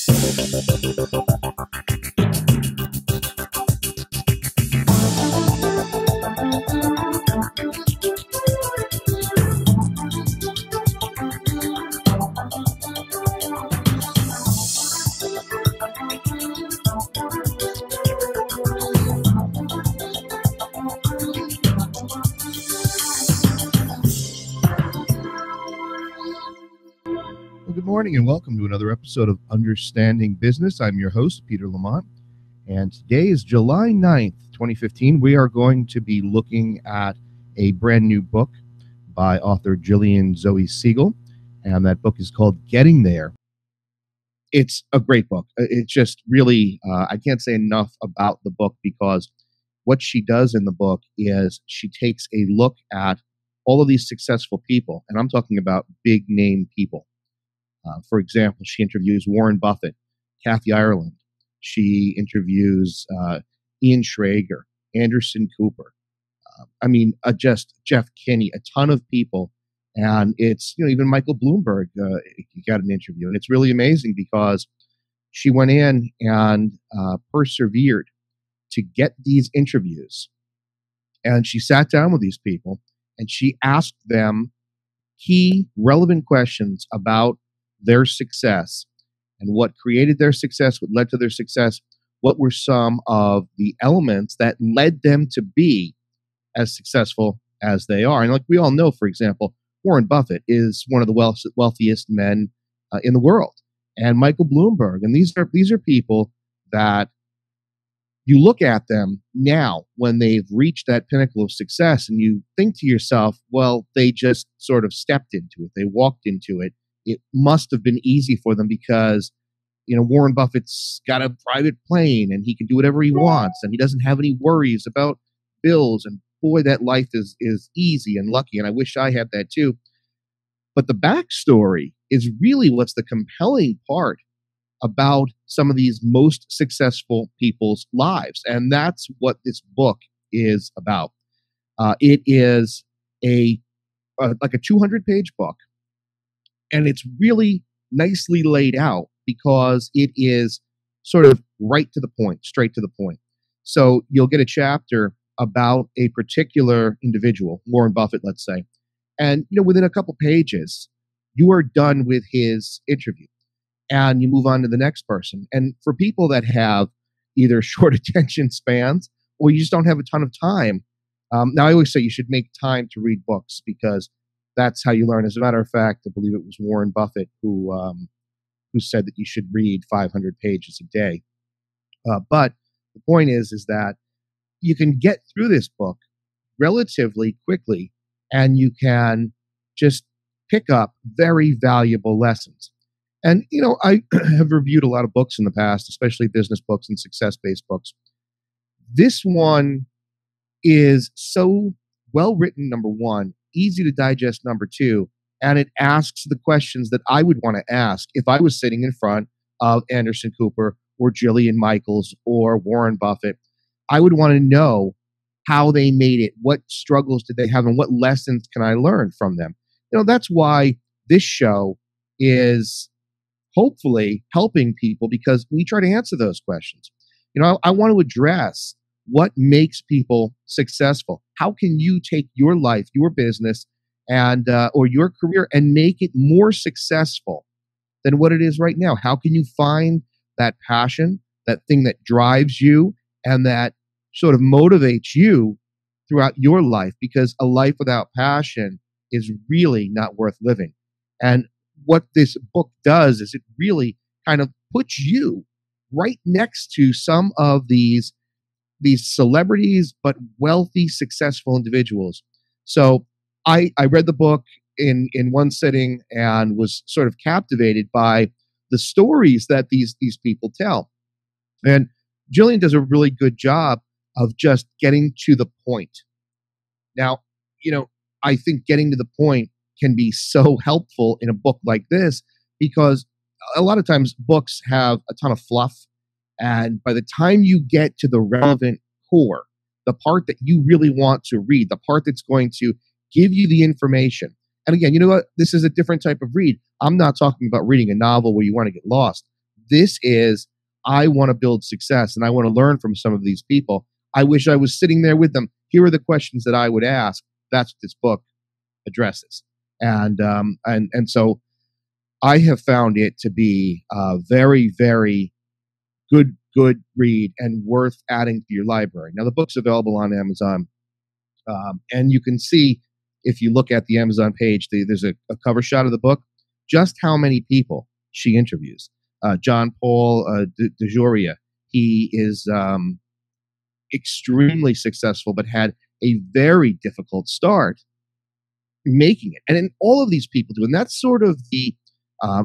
Good morning and welcome to another episode of Understanding Business. I'm your host, Peter Lamont, and today is July 9th, 2015. We are going to be looking at a brand new book by author Gillian Segal, and that book is called Getting There. It's a great book. It's just really, I can't say enough about the book because what she does in the book is she takes a look at all of these successful people, and I'm talking about big name people. For example, she interviews Warren Buffett, Kathy Ireland. She interviews Ian Schrager, Anderson Cooper. Just Jeff Kinney, a ton of people. And it's, even Michael Bloomberg got an interview. And it's really amazing because she went in and persevered to get these interviews. And she sat down with these people and she asked them key relevant questions about their success and what created their success, what led to their success, what were some of the elements that led them to be as successful as they are. And like we all know, for example, Warren Buffett is one of the wealthiest men in the world, and Michael Bloomberg. And these are people that you look at them now when they've reached that pinnacle of success and you think to yourself, well, they just sort of stepped into it. They walked into it. It must have been easy for them because, Warren Buffett's got a private plane and he can do whatever he wants and he doesn't have any worries about bills. And boy, that life is easy and lucky. And I wish I had that too. But the backstory is really what's the compelling part about some of these most successful people's lives. And that's what this book is about. It is like a 200-page book. And it's really nicely laid out because it is sort of right to the point, straight to the point. So you'll get a chapter about a particular individual, Warren Buffett, let's say. And, within a couple pages, you are done with his interview and you move on to the next person. And for people that have either short attention spans or you just don't have a ton of time, now I always say you should make time to read books because that's how you learn. As a matter of fact, I believe it was Warren Buffett who said that you should read 500 pages a day. But the point is that you can get through this book relatively quickly, and you can just pick up very valuable lessons. And I have reviewed a lot of books in the past, especially business books and success-based books. This one is so well written, number one, easy to digest, number two, and it asks the questions that I would want to ask if I was sitting in front of Anderson Cooper or Jillian Michaels or Warren Buffett. I would want to know how they made it, what struggles did they have, and what lessons can I learn from them. That's why this show is hopefully helping people because we try to answer those questions. I want to address what makes people successful. How can you take your life, your business, and or your career and make it more successful than what it is right now? How can you find that passion, that thing that drives you and that sort of motivates you throughout your life? Because a life without passion is really not worth living. And what this book does is it really kind of puts you right next to some of these celebrities, but wealthy, successful individuals. So I read the book in one sitting and was sort of captivated by the stories that these people tell. And Gillian does a really good job of just getting to the point. Now, I think getting to the point can be so helpful in a book like this because a lot of times books have a ton of fluff. And by the time you get to the relevant core, the part that you really want to read, the part that's going to give you the information. And again, you know what? This is a different type of read. I'm not talking about reading a novel where you want to get lost. this is, I want to build success and I want to learn from some of these people. I wish I was sitting there with them. Here are the questions that I would ask. That's what this book addresses. And so I have found it to be a very, very good read and worth adding to your library. Now, the book's available on Amazon. And you can see, if you look at the Amazon page, there's a cover shot of the book, just how many people she interviews. John Paul DeJoria, he is extremely successful, but had a very difficult start making it. And then all of these people do. And that's sort of the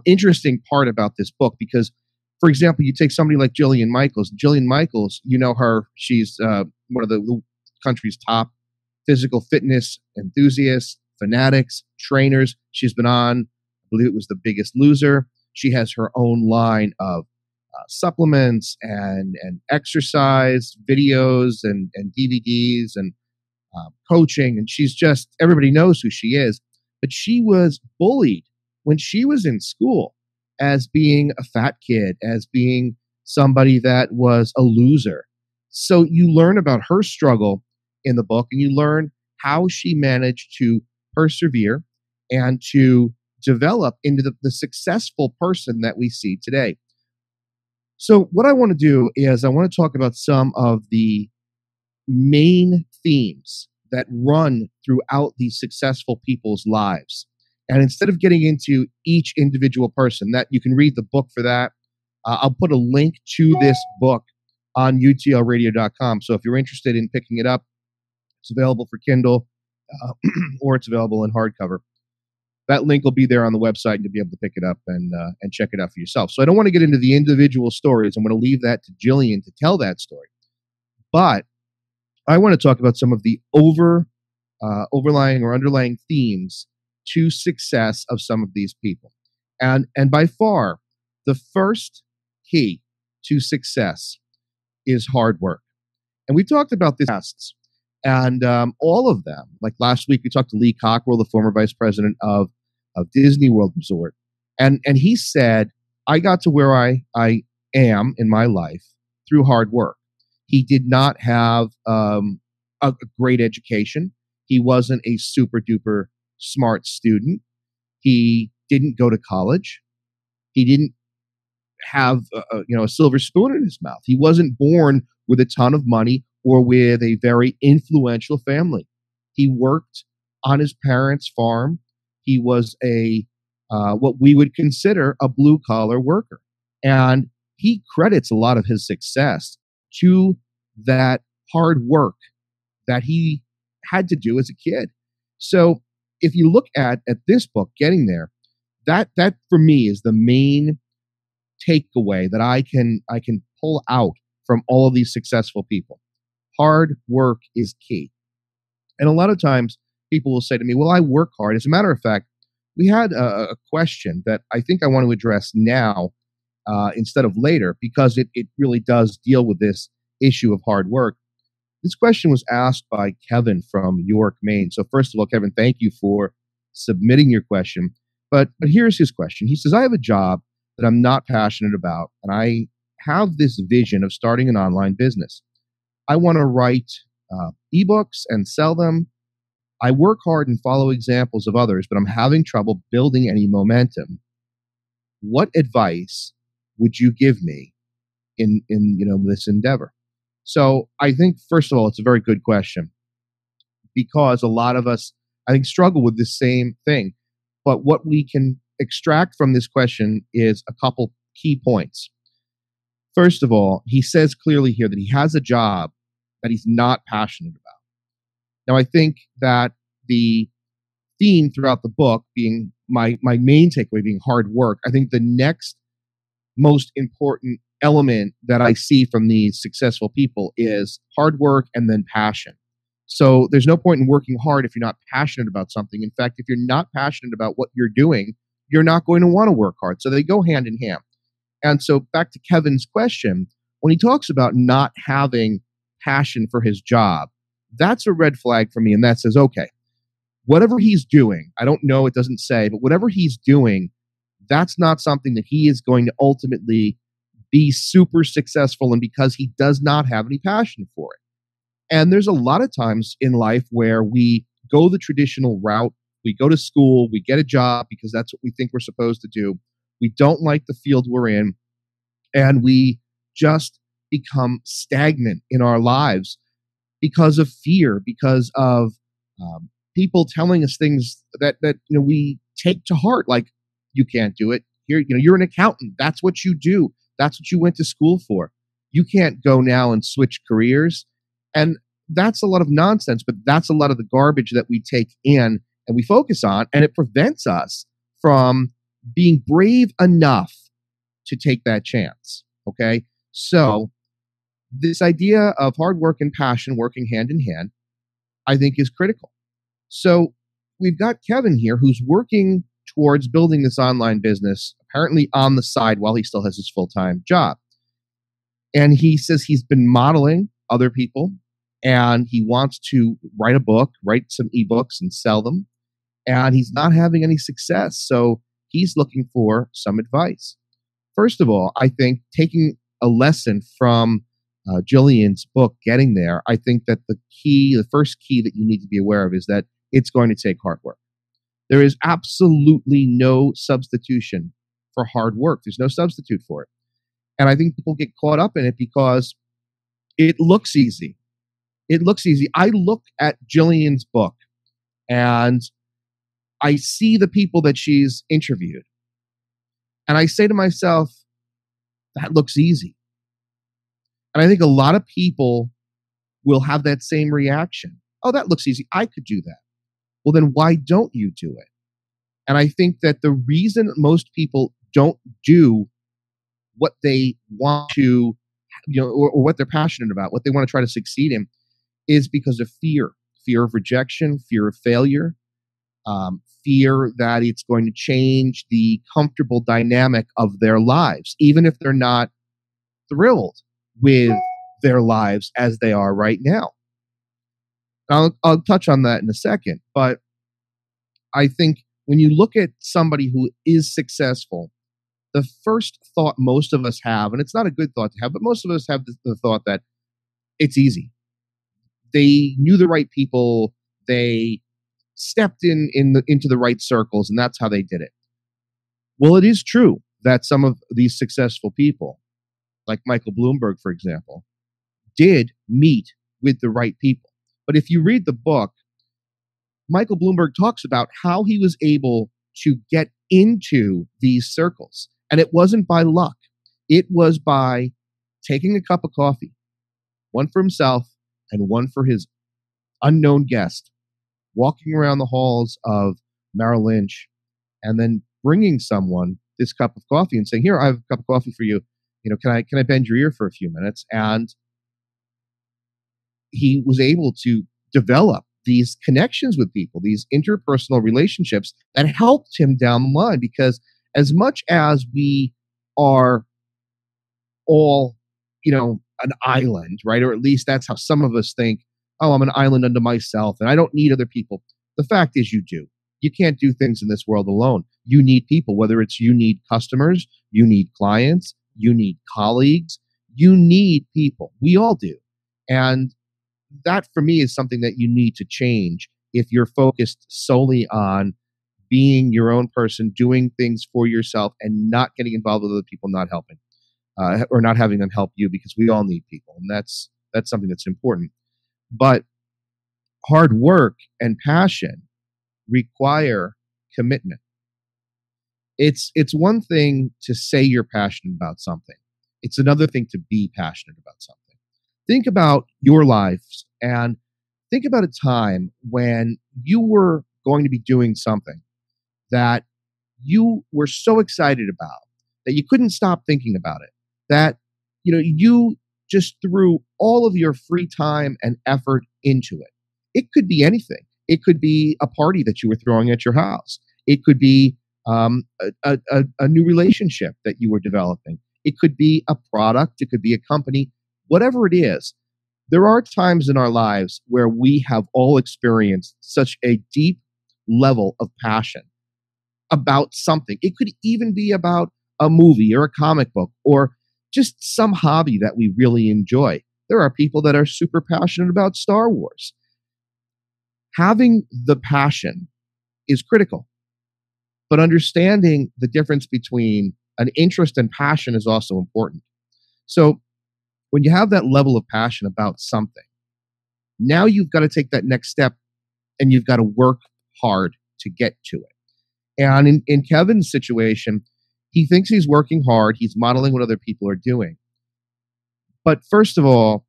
interesting part about this book, because, for example, you take somebody like Gillian Michaels. Gillian Michaels, you know her. She's one of the country's top physical fitness enthusiasts, fanatics, trainers. She's been on, I believe it was The Biggest Loser. She has her own line of supplements and exercise videos and DVDs and coaching. And she's just, everybody knows who she is. But she was bullied when she was in school as being a fat kid, as being somebody that was a loser. So you learn about her struggle in the book, and you learn how she managed to persevere and to develop into the successful person that we see today. So what I want to do is I want to talk about some of the main themes that run throughout these successful people's lives. And instead of getting into each individual person, that you can read the book for that. I'll put a link to this book on UTLRadio.com. So if you're interested in picking it up, it's available for Kindle or it's available in hardcover. That link will be there on the website, and you'll be able to pick it up and check it out for yourself. So I don't want to get into the individual stories. I'm going to leave that to Gillian to tell that story. But I want to talk about some of the overlying or underlying themes to success of some of these people. And by far, the first key to success is hard work. And we've talked about this tests, and all of them. Like last week, we talked to Lee Cockrell, the former vice president of Disney World Resort. And he said, I got to where I am in my life through hard work. He did not have a great education. He wasn't a super duper smart student. He didn't go to college. He didn't have a silver spoon in his mouth. He wasn't born with a ton of money or with a very influential family. He worked on his parents' farm. He was a what we would consider a blue collar worker, and he credits a lot of his success to that hard work that he had to do as a kid. So if you look at this book, Getting There, that for me is the main takeaway that I can pull out from all of these successful people. Hard work is key. And a lot of times people will say to me, well, I work hard. As a matter of fact, we had a question that I think I want to address now instead of later, because it really does deal with this issue of hard work. This question was asked by Kevin from York, Maine. So first of all, Kevin, thank you for submitting your question. But here's his question. He says, I have a job that I'm not passionate about, and I have this vision of starting an online business. I want to write ebooks and sell them. I work hard and follow examples of others, but I'm having trouble building any momentum. What advice would you give me in this endeavor? So I think, first of all, it's a very good question, because a lot of us, I think, struggle with the same thing. But what we can extract from this question is a couple key points. First of all, he says clearly here that he has a job that he's not passionate about. Now, I think that the theme throughout the book being my main takeaway being hard work, I think the next most important element that I see from these successful people is hard work and then passion. So there's no point in working hard if you're not passionate about something. In fact, if you're not passionate about what you're doing, you're not going to want to work hard. So they go hand in hand. And so back to Kevin's question, when he talks about not having passion for his job, that's a red flag for me. And that says, okay, whatever he's doing, I don't know, it doesn't say, but whatever he's doing, that's not something that he is going to ultimately be super successful and because he does not have any passion for it. And there's a lot of times in life where we go the traditional route. We go to school, we get a job because that's what we think we're supposed to do. We don't like the field we're in, and we just become stagnant in our lives because of fear, because of people telling us things that we take to heart, like you can't do it. You're an accountant. That's what you do. That's what you went to school for. You can't go now and switch careers. And that's a lot of nonsense, but that's a lot of the garbage that we take in and we focus on, and it prevents us from being brave enough to take that chance. Okay. So this idea of hard work and passion working hand in hand, I think is critical. So we've got Kevin here who's working towards building this online business, apparently on the side while he still has his full-time job. And he says he's been modeling other people and he wants to write a book, write some ebooks and sell them. And he's not having any success. So he's looking for some advice. First of all, I think taking a lesson from Gillian's book, Getting There, I think that the first key that you need to be aware of is that it's going to take hard work. There is absolutely no substitution for hard work. There's no substitute for it. And I think people get caught up in it because it looks easy. It looks easy. I look at Gillian's book and I see the people that she's interviewed. And I say to myself, that looks easy. And I think a lot of people will have that same reaction. Oh, that looks easy. I could do that. Well, then why don't you do it? And I think that the reason most people don't do what they want to, or what they're passionate about, what they want to try to succeed in, is because of fear of rejection, fear of failure, fear that it's going to change the comfortable dynamic of their lives, even if they're not thrilled with their lives as they are right now. I'll touch on that in a second, but I think when you look at somebody who is successful, the first thought most of us have, and it's not a good thought to have, but most of us have the thought that it's easy. They knew the right people, they stepped into the right circles, and that's how they did it. Well, it is true that some of these successful people, like Michael Bloomberg, for example, did meet with the right people. But if you read the book, Michael Bloomberg talks about how he was able to get into these circles. And it wasn't by luck. It was by taking a cup of coffee, one for himself and one for his unknown guest, walking around the halls of Merrill Lynch, and then bringing someone this cup of coffee and saying, "Here, I have a cup of coffee for you. Can I bend your ear for a few minutes?" And he was able to develop these connections with people, these interpersonal relationships that helped him down the line. Because as much as we are all, an island, right? Or at least that's how some of us think, oh, I'm an island unto myself and I don't need other people. The fact is you do. You can't do things in this world alone. You need people, whether it's you need customers, you need clients, you need colleagues, you need people. We all do. And that for me is something that you need to change if you're focused solely on being your own person, doing things for yourself and not getting involved with other people, not helping or not having them help you, because we all need people. And that's something that's important. But hard work and passion require commitment. It's one thing to say you're passionate about something. It's another thing to be passionate about something. Think about your lives and think about a time when you were going to be doing something that you were so excited about that you couldn't stop thinking about it, that you just threw all of your free time and effort into it. It could be anything. It could be a party that you were throwing at your house. It could be a new relationship that you were developing. It could be a product. It could be a company. Whatever it is, there are times in our lives where we have all experienced such a deep level of passion about something. It could even be about a movie or a comic book or just some hobby that we really enjoy. There are people that are super passionate about Star Wars. Having the passion is critical, but understanding the difference between an interest and passion is also important. So when you have that level of passion about something, now you've got to take that next step and you've got to work hard to get to it. And in Kevin's situation, he thinks he's working hard. He's modeling what other people are doing. But first of all,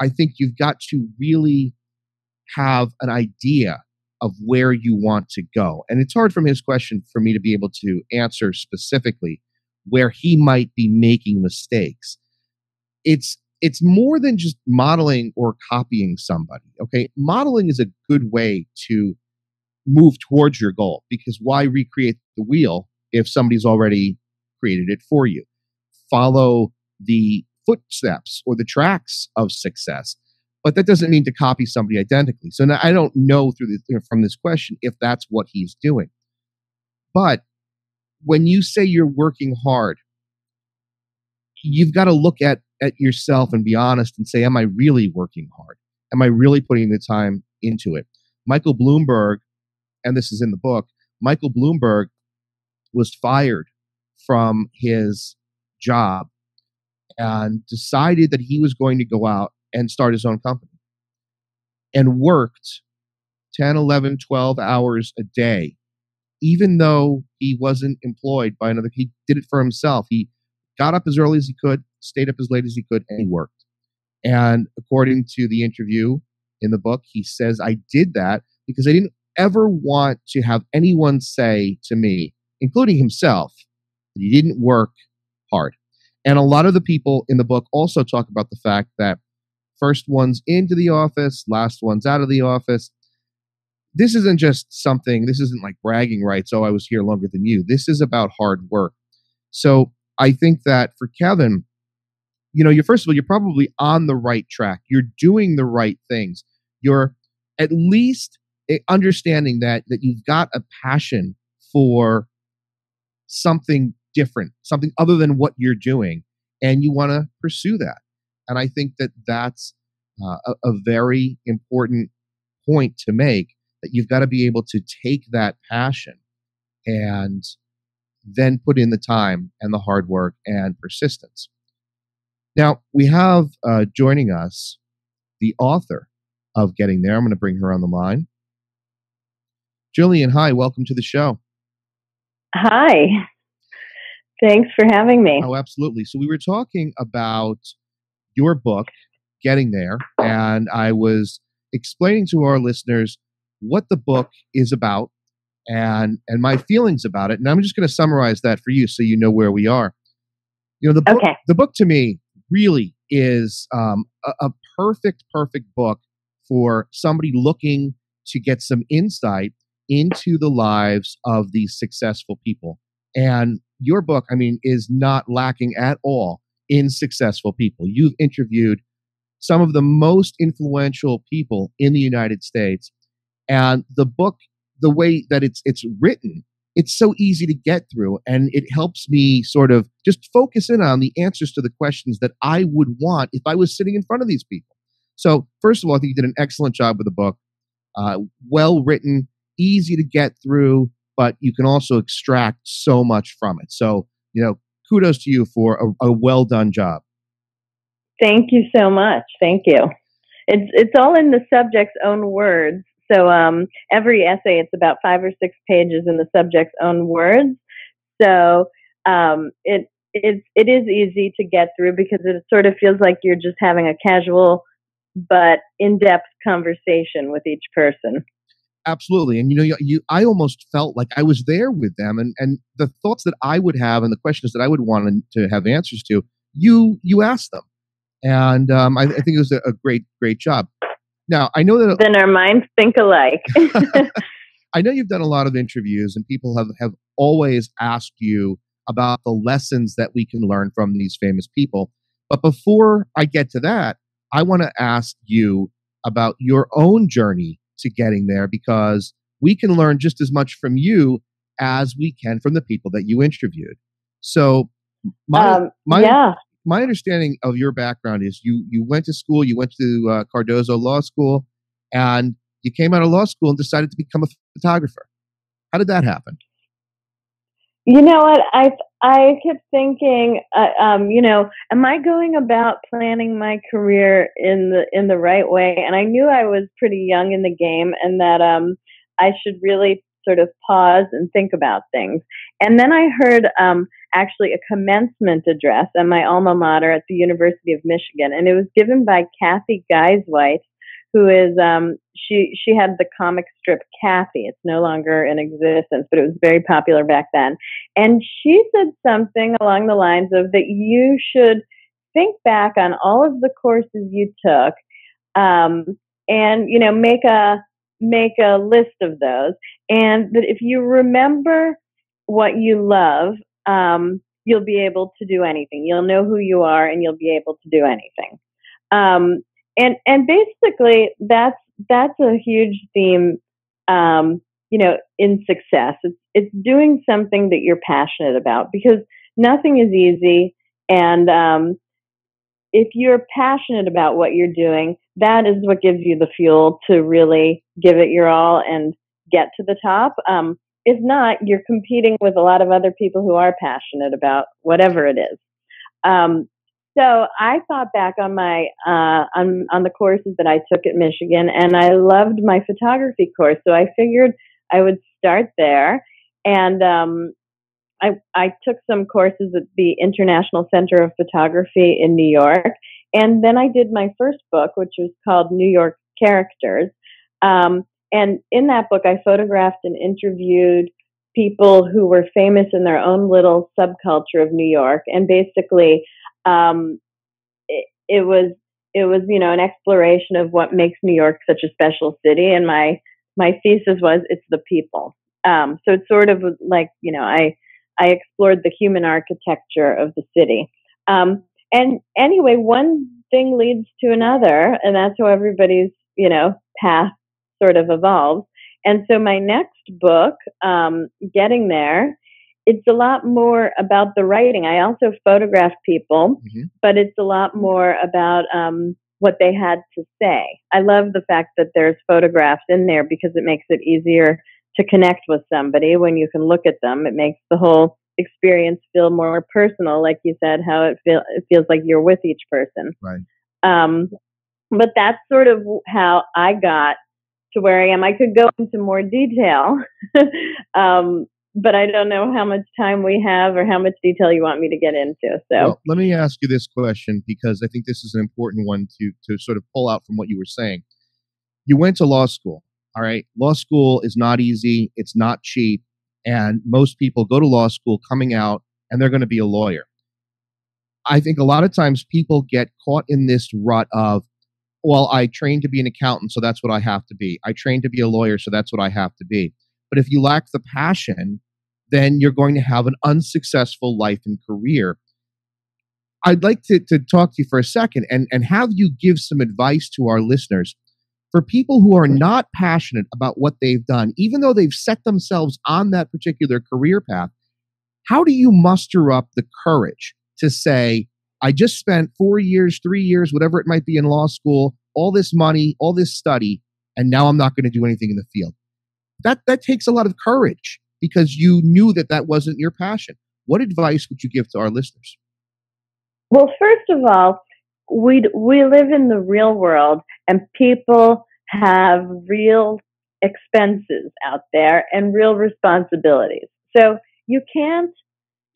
I think you've got to really have an idea of where you want to go. And it's hard from his question for me to be able to answer specifically where he might be making mistakes. It's more than just modeling or copying somebody. Okay. Modeling is a good way to move towards your goal, because why recreate the wheel if somebody's already created it for you? Follow the footsteps or the tracks of success. But that doesn't mean to copy somebody identically. So now I don't know from this question if that's what he's doing. But when you say you're working hard, you've got to look at yourself and be honest and say, am I really working hard? Am I really putting the time into it? Michael Bloomberg, and this is in the book, Michael Bloomberg was fired from his job and decided that he was going to go out and start his own company, and worked 10, 11, 12 hours a day, even though he wasn't employed by another. He did it for himself. He got up as early as he could, stayed up as late as he could, and he worked. And according to the interview in the book, he says, I did that because I didn't ever want to have anyone say to me, including himself, that he didn't work hard. And a lot of the people in the book also talk about the fact that first one's into the office, last one's out of the office. This isn't just something, this isn't like bragging rights. Oh, I was here longer than you. This is about hard work. So I think that for Kevin, first of all, you're probably on the right track. You're doing the right things. You're at least understanding that you've got a passion for something different, something other than what you're doing, and you want to pursue that. And I think that that's a very important point to make, that you've got to be able to take that passion and then put in the time and the hard work and persistence. Now, we have joining us the author of Getting There. I'm going to bring her on the line. Gillian, hi, welcome to the show. Hi. Thanks for having me. Oh, absolutely. So we were talking about your book, Getting There, and I was explaining to our listeners what the book is about and my feelings about it. And I'm just going to summarize that for you so you know where we are. The book to me really is a perfect book for somebody looking to get some insight into the lives of these successful people. And your book, is not lacking at all in successful people. You've interviewed some of the most influential people in the United States. And the book, the way that it's written, it's so easy to get through, and it helps me sort of just focus in on the answers to the questions that I would want if I was sitting in front of these people. So first of all, I think you did an excellent job with the book. Well written, easy to get through, but you can also extract so much from it. So, kudos to you for a well done job. Thank you so much. Thank you. It's all in the subject's own words. So every essay, it's about 5 or 6 pages in the subject's own words. So it is easy to get through because it sort of feels like you're just having a casual but in-depth conversation with each person. Absolutely. And I almost felt like I was there with them, and the thoughts that I would have and the questions that I would want to have answers to, you asked them. And I think it was a great job. Now, I know that then our minds think alike. I know you've done a lot of interviews, and people have always asked you about the lessons that we can learn from these famous people. But before I get to that, I want to ask you about your own journey to getting there, because we can learn just as much from you as we can from the people that you interviewed. So my my understanding of your background is you went to school, you went to Cardozo Law School, and you came out of law school and decided to become a photographer. How did that happen? You know what? I kept thinking, am I going about planning my career in the right way? And I knew I was pretty young in the game, and that I should really sort of pause and think about things. And then I heard actually a commencement address at my alma mater at the University of Michigan, and it was given by Kathy Geisweit, who is she had the comic strip Kathy. It's no longer in existence, but it was very popular back then. And she said something along the lines of that you should think back on all of the courses you took, and make a list of those, and that if you remember what you love, you'll be able to do anything. You'll know who you are, and you'll be able to do anything. And basically, that's a huge theme, in success. It's doing something that you're passionate about, because nothing is easy. And if you're passionate about what you're doing, that is what gives you the fuel to really give it your all and get to the top. If not, you're competing with a lot of other people who are passionate about whatever it is. So I thought back on my on the courses that I took at Michigan, and I loved my photography course. So I figured I would start there, and I took some courses at the International Center of Photography in New York, and then I did my first book, which was called New York Characters. And in that book, I photographed and interviewed people who were famous in their own little subculture of New York, and basically, it was an exploration of what makes New York such a special city. And my thesis was it's the people. So it's sort of like I explored the human architecture of the city. And anyway, one thing leads to another, and that's how everybody's path sort of evolves. And so my next book, Getting There, it's a lot more about the writing. I also photographed people, but it's a lot more about what they had to say. I love the fact that there's photographs in there, because it makes it easier to connect with somebody when you can look at them. It makes the whole experience feel more personal, like you said, how it feels like you're with each person. Right. But that's sort of how I got to where I am. I could go into more detail, but I don't know how much time we have or how much detail you want me to get into. So well, let me ask you this question, because I think this is an important one to sort of pull out from what you were saying. You went to law school. All right. Law school is not easy. It's not cheap. And most people go to law school coming out and they're going to be a lawyer. I think a lot of times people get caught in this rut of, well, I trained to be an accountant, so that's what I have to be. I trained to be a lawyer, so that's what I have to be. But if you lack the passion, then you're going to have an unsuccessful life and career. I'd like to talk to you for a second and have you give some advice to our listeners for people who are not passionate about what they've done, even though they've set themselves on that particular career path. How do you muster up the courage to say, I just spent 4 years, 3 years, whatever it might be in law school, all this money, all this study, and now I'm not going to do anything in the field? That takes a lot of courage, because you knew that wasn't your passion. What advice would you give to our listeners? Well, first of all, we live in the real world, and people have real expenses out there and real responsibilities. So you can't,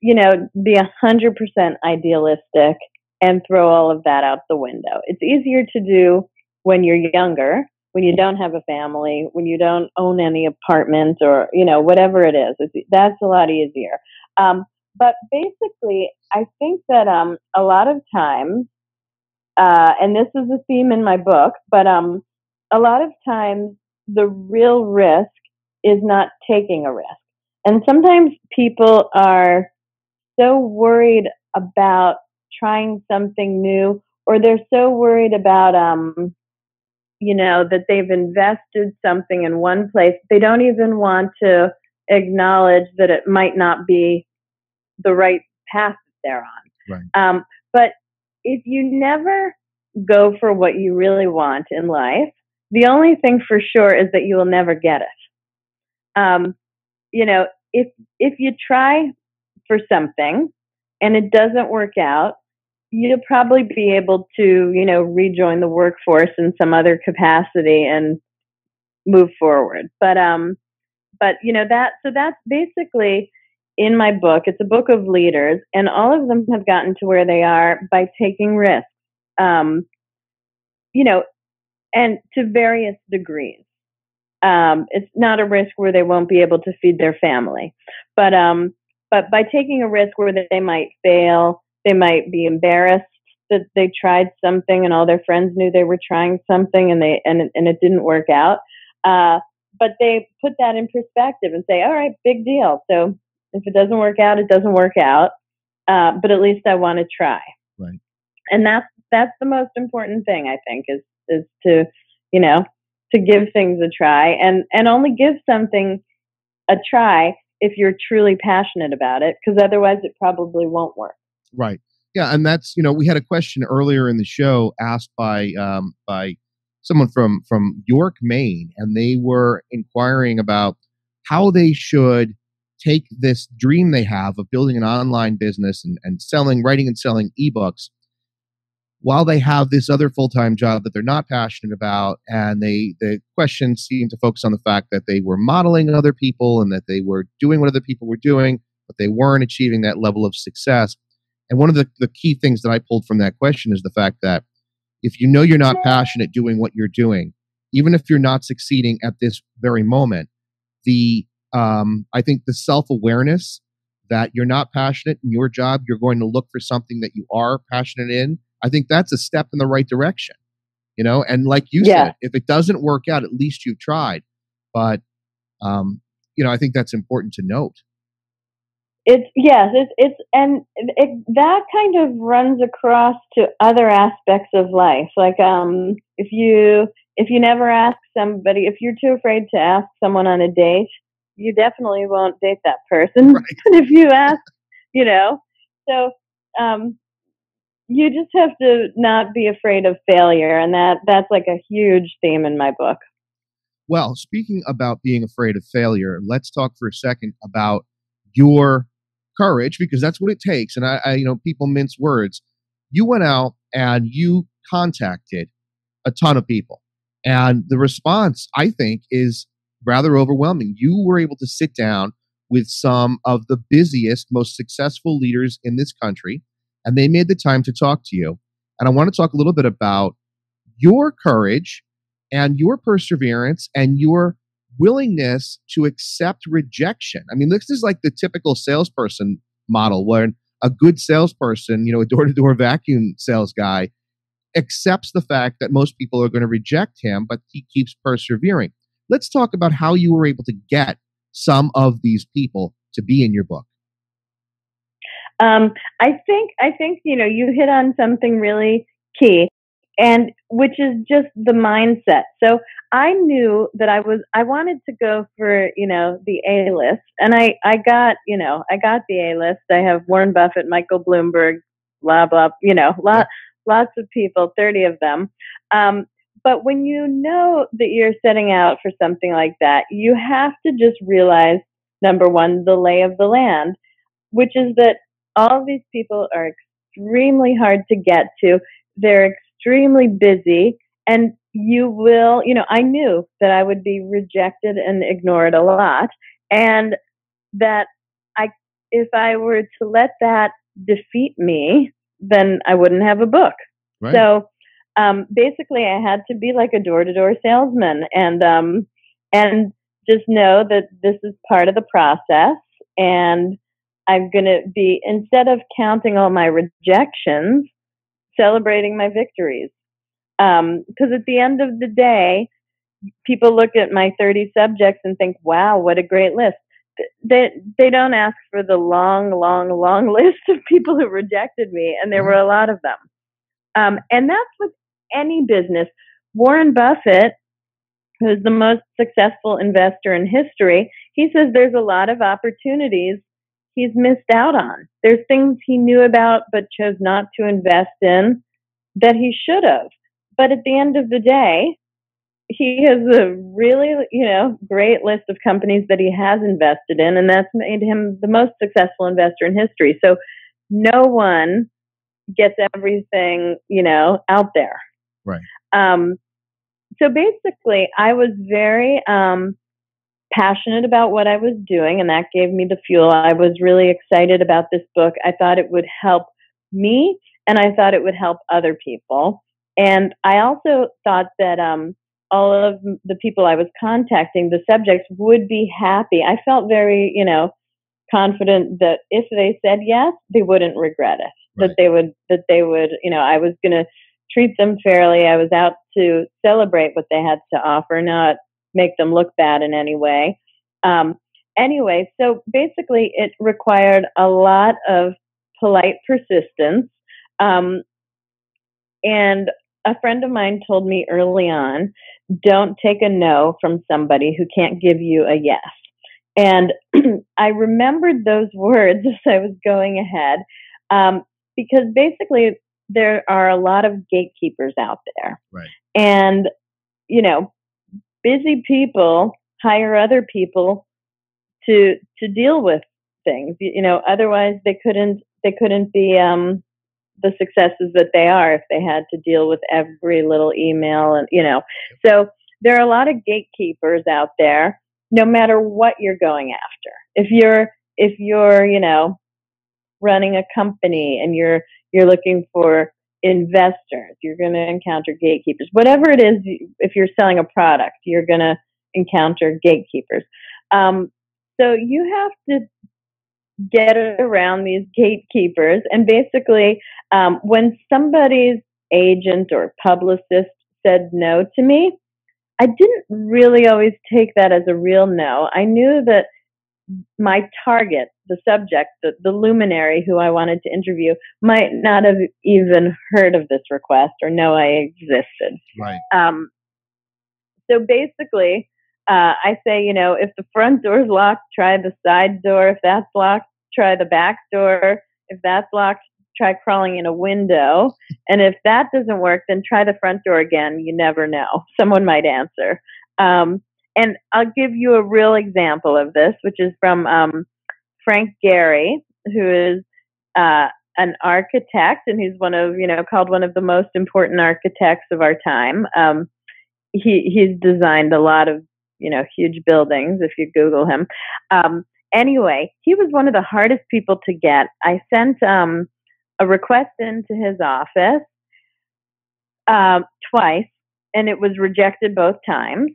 be 100% idealistic and throw all of that out the window. It's easier to do when you're younger, when you don't have a family, when you don't own any apartment, or, whatever it is. That's a lot easier. But basically, I think that a lot of times, and this is a theme in my book, but a lot of times the real risk is not taking a risk. And sometimes people are so worried about trying something new, or they're so worried about, that they've invested something in one place. They don't even want to acknowledge that it might not be the right path that they're on. Right. But if you never go for what you really want in life, the only thing for sure is that you will never get it. You know, if you try for something and it doesn't work out, you'll probably be able to, you know, rejoin the workforce in some other capacity and move forward. But you know, that's basically in my book. It's a book of leaders, and all of them have gotten to where they are by taking risks. You know, and to various degrees. It's not a risk where they won't be able to feed their family, but by taking a risk where they might fail, they might be embarrassed that they tried something and all their friends knew they were trying something and it didn't work out. But they put that in perspective and say, all right, big deal. So if it doesn't work out, it doesn't work out. But at least I want to try. Right. And that's the most important thing, I think, is to, you know, to give things a try and only give something a try if you're truly passionate about it, because otherwise it probably won't work. Right. Yeah. And that's, you know, we had a question earlier in the show asked by someone from York, Maine, and they were inquiring about how they should take this dream they have of building an online business and writing and selling ebooks while they have this other full-time job that they're not passionate about. And the question seemed to focus on the fact that they were modeling other people and that they were doing what other people were doing, but they weren't achieving that level of success. And one of the key things that I pulled from that question is the fact that if you know you're not passionate doing what you're doing, even if you're not succeeding at this very moment, I think the self-awareness that you're not passionate in your job, you're going to look for something that you are passionate in. I think that's a step in the right direction, you know. And like you said, if it doesn't work out, at least you've tried. But you know, I think that's important to note. It's that kind of runs across to other aspects of life. Like if you never ask somebody, if you're too afraid to ask someone on a date, you definitely won't date that person. Right. But if you ask, you know, so you just have to not be afraid of failure, and that's like a huge theme in my book. Well, speaking about being afraid of failure, let's talk for a second about your courage, because that's what it takes. And I you know, people mince words. You went out and you contacted a ton of people, and the response, I think, is rather overwhelming. You were able to sit down with some of the busiest, most successful leaders in this country, and they made the time to talk to you. And I want to talk a little bit about your courage and your perseverance and your willingness to accept rejection. I mean, this is like the typical salesperson model where a good salesperson, you know, a door-to-door vacuum sales guy, accepts the fact that most people are going to reject him, but he keeps persevering. Let's talk about how you were able to get some of these people to be in your book. I think you know, you hit on something really key, and which is just the mindset. So I knew that I wanted to go for, you know, the A list, and I got the A list. I have Warren Buffett, Michael Bloomberg, blah blah, you know, lots of people, 30 of them. But when you know that you're setting out for something like that, you have to just realize, number one, the lay of the land, which is that all of these people are extremely hard to get to. They're extremely busy, and you will, you know, I knew that I would be rejected and ignored a lot, and that if I were to let that defeat me, then I wouldn't have a book. Right. So basically, I had to be like a door-to-door salesman, and just know that this is part of the process, and I'm going to be, instead of counting all my rejections, celebrating my victories. Because at the end of the day, people look at my 30 subjects and think, wow, what a great list. They don't ask for the long list of people who rejected me, and there were a lot of them. And that's with any business. Warren Buffett, who's the most successful investor in history, he says there's a lot of opportunities he's missed out on. There's things he knew about but chose not to invest in that he should have. But at the end of the day, he has a really, great list of companies that he has invested in, and that's made him the most successful investor in history. So no one gets everything, out there. Right. So basically, I was very passionate about what I was doing, and that gave me the fuel. I was really excited about this book. I thought it would help me, and I thought it would help other people. And I also thought that all of the people I was contacting, the subjects, would be happy. I felt very, confident that if they said yes, they wouldn't regret it. Right. That they would, I was going to treat them fairly. I was out to celebrate what they had to offer, not make them look bad in any way. Anyway, so basically it required a lot of polite persistence. And a friend of mine told me early on, don't take a no from somebody who can't give you a yes. And I remembered those words as I was going ahead, because basically there are a lot of gatekeepers out there. Right. And, busy people hire other people to deal with things. Otherwise they couldn't be the successes that they are if they had to deal with every little email and So there are a lot of gatekeepers out there, no matter what you're going after. If you're running a company and you're looking for investors, you're going to encounter gatekeepers. Whatever it is, if you're selling a product, you're going to encounter gatekeepers. So you have to get around these gatekeepers. And basically, when somebody's agent or publicist said no to me, I didn't really always take that as a real no. I knew that my target, the subject, the luminary who I wanted to interview, might not have even heard of this request or know I existed. Right. So basically, I say, if the front door is locked, try the side door. If that's locked, try the back door. If that's locked, try crawling in a window. And if that doesn't work, then try the front door again. You never know. Someone might answer. And I'll give you a real example of this, which is from Frank Gehry, who is an architect, and he's called one of the most important architects of our time. He's designed a lot of huge buildings, if you Google him. Anyway, he was one of the hardest people to get. I sent a request into his office twice, and it was rejected both times.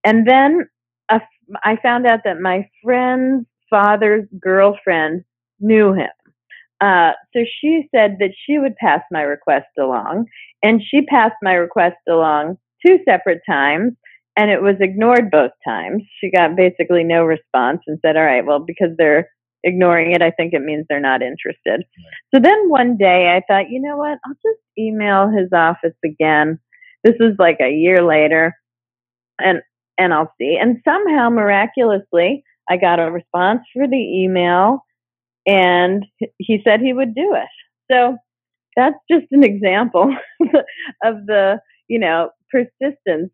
And then I found out that my friend's father's girlfriend knew him. So she said that she would pass my request along, and she passed my request along 2 separate times, and it was ignored both times. She got basically no response and said, all right, well, because they're ignoring it, I think it means they're not interested. So then one day I thought, you know what, I'll just email his office again. This was like a year later, and I'll see. And somehow, miraculously, I got a response for the email, and he said he would do it. So that's just an example of the, persistence.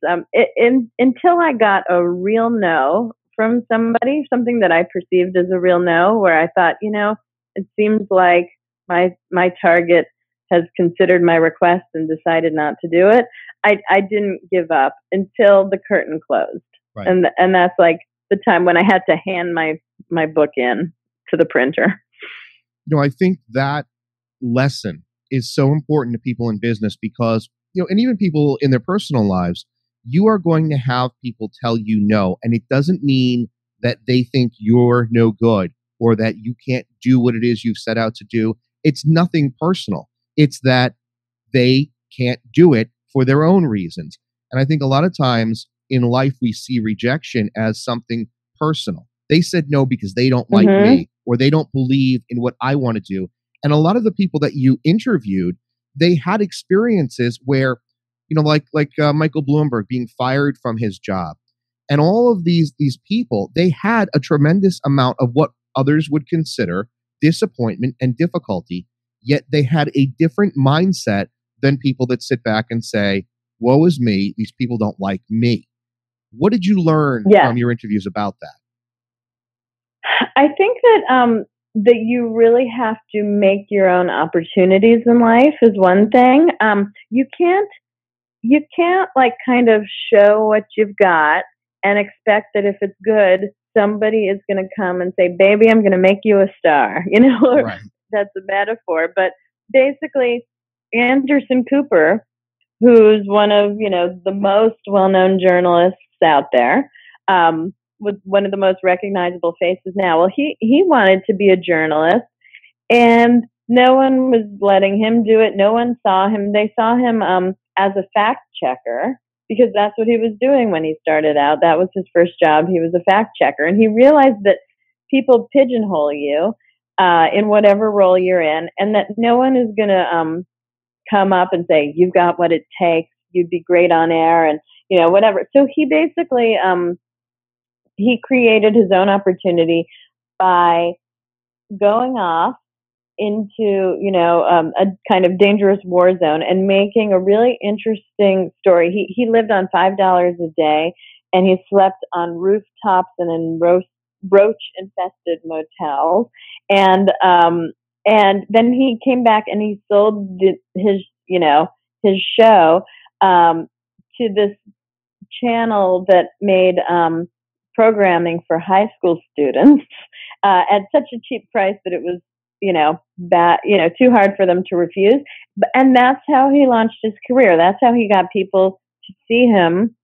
Until I got a real no from somebody, something that I perceived as a real no, where I thought, it seems like my target has considered my request and decided not to do it. I didn't give up until the curtain closed. Right. And that's like the time when I had to hand my book in to the printer. I think that lesson is so important to people in business because, and even people in their personal lives, you are going to have people tell you no. And it doesn't mean that they think you're no good or that you can't do what it is you've set out to do. It's nothing personal. It's that they can't do it for their own reasons. And I think a lot of times in life, we see rejection as something personal. They said no because they don't like me or they don't believe in what I want to do. And a lot of the people that you interviewed, they had experiences where, like Michael Bloomberg being fired from his job. And all of these people, they had a tremendous amount of what others would consider disappointment and difficulty, yet they had a different mindset than people that sit back and say, woe is me, these people don't like me. What did you learn from your interviews about that? I think that that you really have to make your own opportunities in life is one thing. You can't like kind of show what you've got and expect that if it's good, somebody is going to come and say, baby, I'm going to make you a star. Right. That's a metaphor. But basically, Anderson Cooper, who's one of, the most well-known journalists out there, with one of the most recognizable faces now. Well, he wanted to be a journalist, and no one was letting him do it. No one saw him. They saw him as a fact checker, because that's what he was doing when he started out. That was his first job. He was a fact checker, and he realized that people pigeonhole you in whatever role you're in, and that no one is going to come up and say, you've got what it takes, you'd be great on air, and whatever. So he basically he created his own opportunity by going off into a kind of dangerous war zone and making a really interesting story. He lived on $5 a day, and he slept on rooftops and in roach infested motels, and then he came back and he sold his show to this channel that made programming for high school students at such a cheap price that it was too hard for them to refuse. And that's how he launched his career. That's how he got people to see him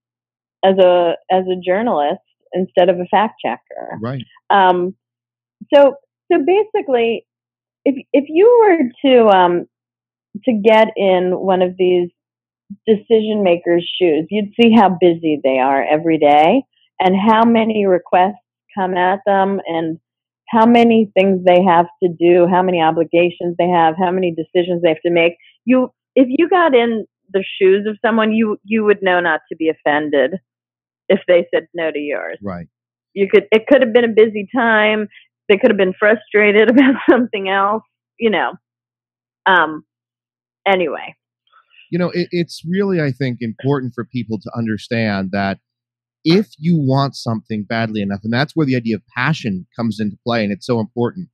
as a journalist instead of a fact checker. Right. So basically, if you were to get in one of these decision makers' shoes, you'd see how busy they are every day, and how many requests come at them, and how many things they have to do, how many obligations they have, how many decisions they have to make. If you got in the shoes of someone, you would know not to be offended if they said no to yours. Right. It could have been a busy time. They could have been frustrated about something else, anyway. It's really, I think, important for people to understand that if you want something badly enough, and that's where the idea of passion comes into play, and it's so important.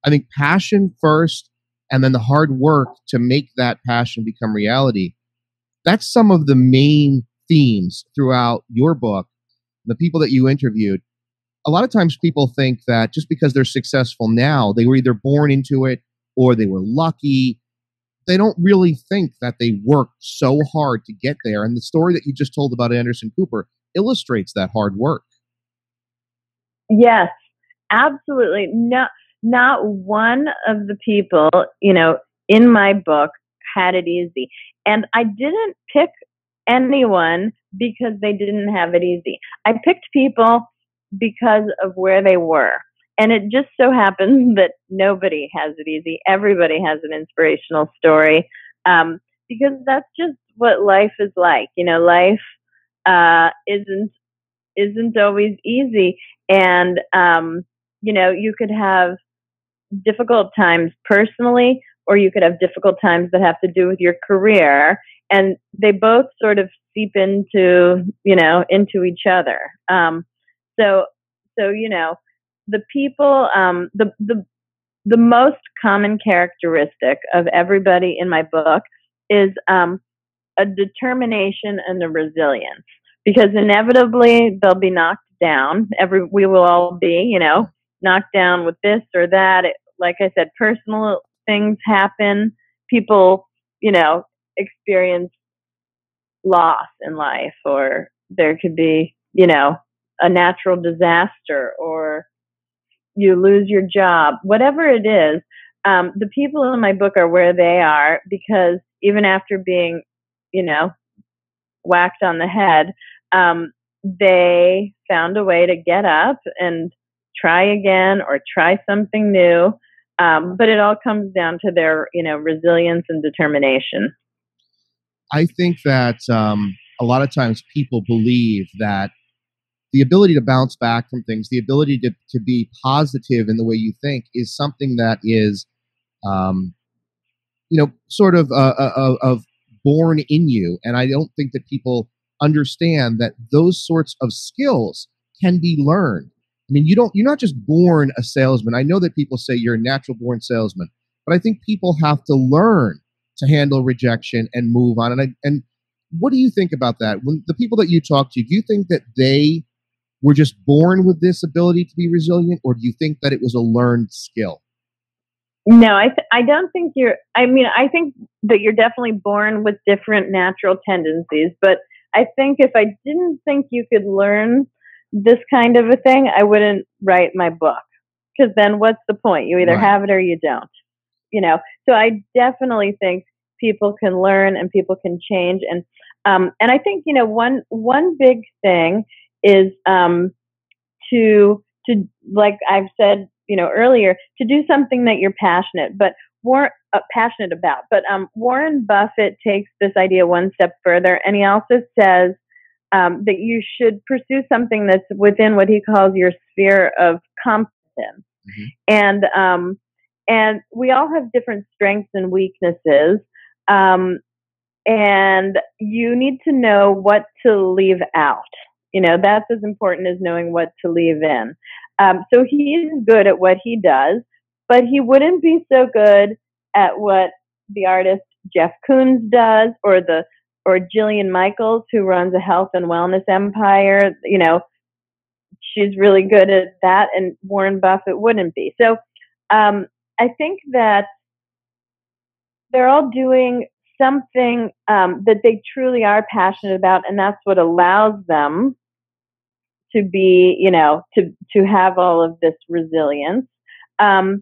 I think passion first, and then the hard work to make that passion become reality. That's some of the main themes throughout your book, the people that you interviewed. A lot of times people think that just because they're successful now, they were either born into it or they were lucky. They don't really think that they worked so hard to get there. And the story that you just told about Anderson Cooper illustrates that hard work. Yes, absolutely. Not one of the people, in my book had it easy. And I didn't pick anyone because they didn't have it easy. I picked people because of where they were. And it just so happens that nobody has it easy. Everybody has an inspirational story, because that's just what life is like. Life isn't always easy, and you could have difficult times personally, or you could have difficult times that have to do with your career, and they both sort of seep into each other. The people, the most common characteristic of everybody in my book is a determination and a resilience, because inevitably they'll be knocked down. We will all be, knocked down with this or that. Like I said, personal things happen. People, experience loss in life, or there could be, a natural disaster, or you lose your job, whatever it is. The people in my book are where they are because even after being, whacked on the head, they found a way to get up and try again or try something new. But it all comes down to their, resilience and determination. I think that a lot of times people believe that the ability to bounce back from things, the ability to be positive in the way you think is something that is, um, sort of born in you. And I don't think that people understand that those sorts of skills can be learned. I mean, you're not just born a salesman. I know that people say you're a natural born salesman, but I think people have to learn to handle rejection and move on. And what do you think about that? When the people that you talk to, do you think that they were just born with this ability to be resilient, or do you think that it was a learned skill? No, I don't think I think that you're definitely born with different natural tendencies, but I think if I didn't think you could learn this kind of a thing, I wouldn't write my book. Because then what's the point? You either have it or you don't. So I definitely think people can learn and people can change. And I think, one big thing is to like I've said, earlier, to do something that you're passionate about. But Warren Buffett takes this idea one step further, and he also says that you should pursue something that's within what he calls your sphere of competence. Mm-hmm. And we all have different strengths and weaknesses, and you need to know what to leave out. That's as important as knowing what to leave in. So he's good at what he does, but he wouldn't be so good at what the artist Jeff Koons does, or Gillian Michaels, who runs a health and wellness empire. She's really good at that, and Warren Buffett wouldn't be. So I think that they're all doing something that they truly are passionate about, and that's what allows them to be, to have all of this resilience. And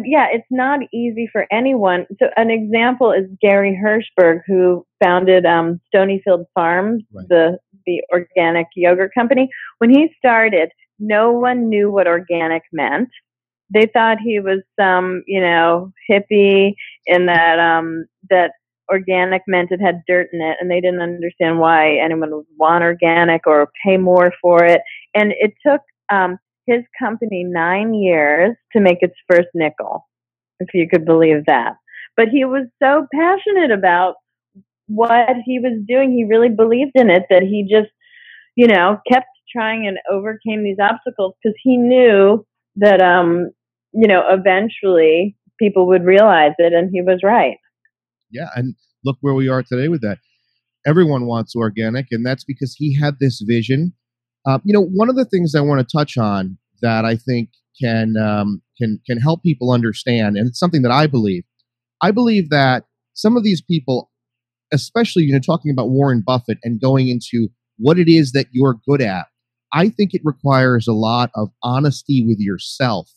yeah, it's not easy for anyone. So an example is Gary Hirschberg, who founded Stonyfield Farms, right, the organic yogurt company. When he started, no one knew what organic meant. They thought he was some, hippie, in that organic meant it had dirt in it, and they didn't understand why anyone would want organic or pay more for it. And it took his company 9 years to make its first nickel, if you could believe that. But he was so passionate about what he was doing. He really believed in it, that he just, kept trying and overcame these obstacles, because he knew that, eventually people would realize it, and he was right. Yeah, and look where we are today with that. Everyone wants organic, and that's because he had this vision. One of the things I want to touch on that I think can help people understand, and it's something that I believe that some of these people, especially talking about Warren Buffett and going into what it is that you're good at, I think it requires a lot of honesty with yourself,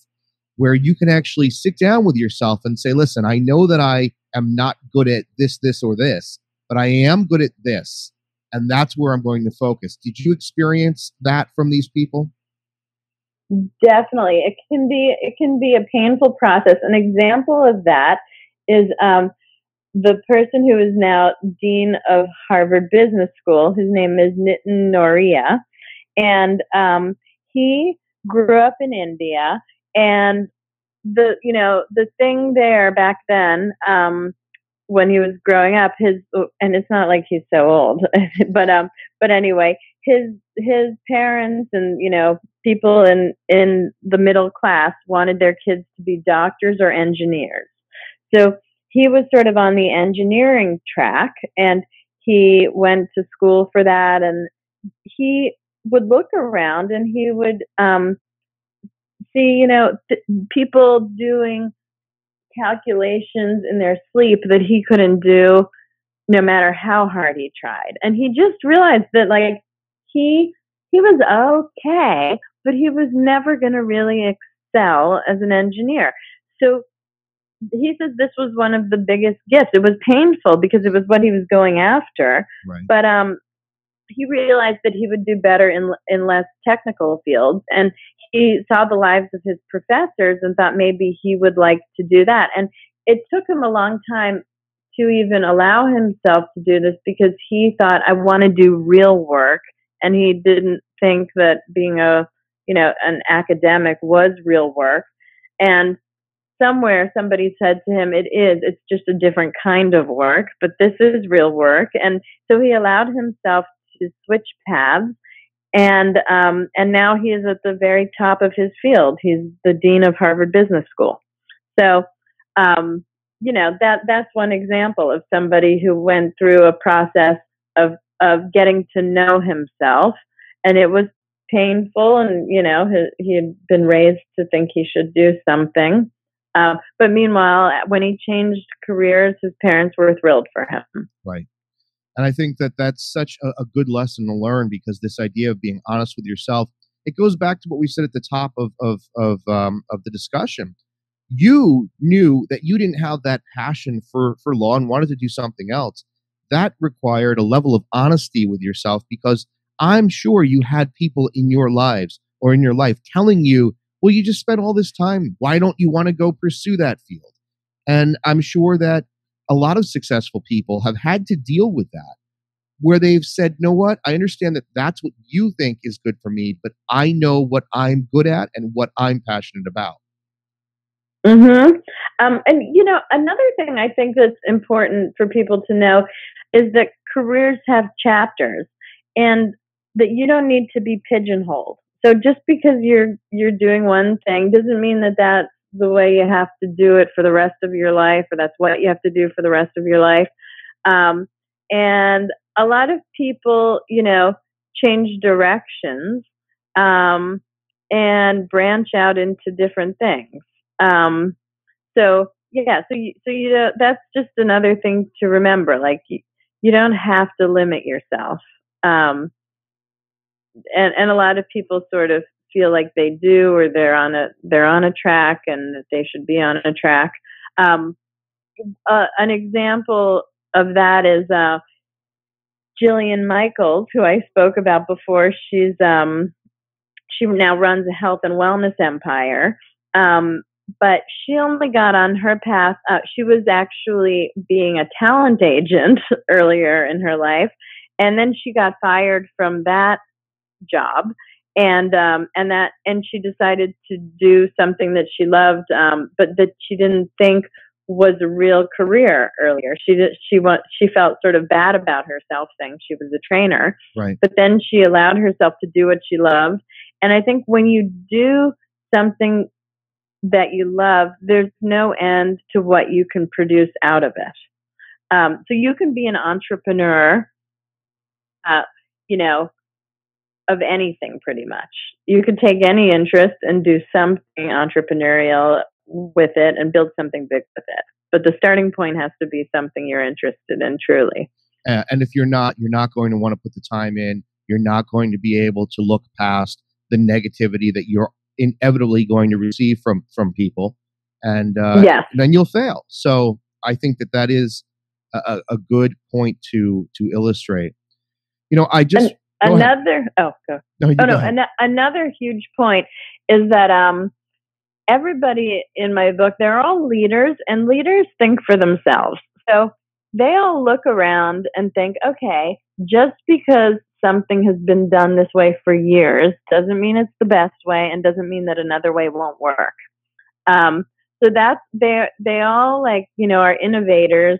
where you can actually sit down with yourself and say, listen, I know that I am not good at this, or this, but I am good at this. And that's where I'm going to focus. Did you experience that from these people? Definitely. It can be a painful process. An example of that is the person who is now Dean of Harvard Business School. His name is Nitin Noria. And he grew up in India, and the thing there back then, when he was growing up, and it's not like he's so old, but anyway, his parents and people in the middle class wanted their kids to be doctors or engineers. So he was sort of on the engineering track, and he went to school for that, and he would look around and he would see people doing calculations in their sleep that he couldn't do no matter how hard he tried. And he just realized that he was okay, but he was never going to really excel as an engineer. So he says this was one of the biggest gifts. It was painful because it was what he was going after, right, but he realized that he would do better in less technical fields, and he saw the lives of his professors and thought maybe he would like to do that. And it took him a long time to even allow himself to do this, because he thought, I want to do real work and he didn't think that being an academic was real work. And somewhere somebody said to him, it's just a different kind of work, but this is real work. And so he allowed himself to switch paths. And now he is at the very top of his field. He's the dean of Harvard Business School. So, that's one example of somebody who went through a process of getting to know himself, and it was painful. And he had been raised to think he should do something. But meanwhile, when he changed careers, his parents were thrilled for him. Right. And I think that that's such a good lesson to learn, because this idea of being honest with yourself, it goes back to what we said at the top of the discussion. You knew that you didn't have that passion for law and wanted to do something else. That required a level of honesty with yourself, because I'm sure you had people in your lives or in your life telling you, well, you just spent all this time. Why don't you want to go pursue that field? And I'm sure that a lot of successful people have had to deal with that, where they've said, know what, I understand that that's what you think is good for me, but I know what I'm good at and what I'm passionate about. Mm-hmm. And, another thing I think that's important for people to know is that careers have chapters, and that you don't need to be pigeonholed. So just because you're doing one thing doesn't mean that that's the way you have to do it for the rest of your life, or that's what you have to do for the rest of your life. And a lot of people, change directions and branch out into different things. That's just another thing to remember. Like you don't have to limit yourself. And a lot of people sort of feel like they do, or they're on a track and that they should be on a track. An example of that is Gillian Michaels, who I spoke about before. She now runs a health and wellness empire. But she only got on her path. She was actually being a talent agent earlier in her life, and then she got fired from that job, and she decided to do something that she loved, but that she didn't think was a real career earlier. She felt sort of bad about herself, saying she was a trainer. Right. But then she allowed herself to do what she loved, and I think when you do something that you love, there's no end to what you can produce out of it. So you can be an entrepreneur, of anything pretty much. You could take any interest and do something entrepreneurial with it and build something big with it. But the starting point has to be something you're interested in truly. And if you're not going to want to put the time in. You're not going to be able to look past the negativity that you're inevitably going to receive from people, and then you'll fail. So I think that is a good point to illustrate. I just another huge point is that everybody in my book, they're all leaders, and leaders think for themselves. So they all look around and think, okay, just because something has been done this way for years doesn't mean it's the best way, and doesn't mean that another way won't work. So that's they all are innovators,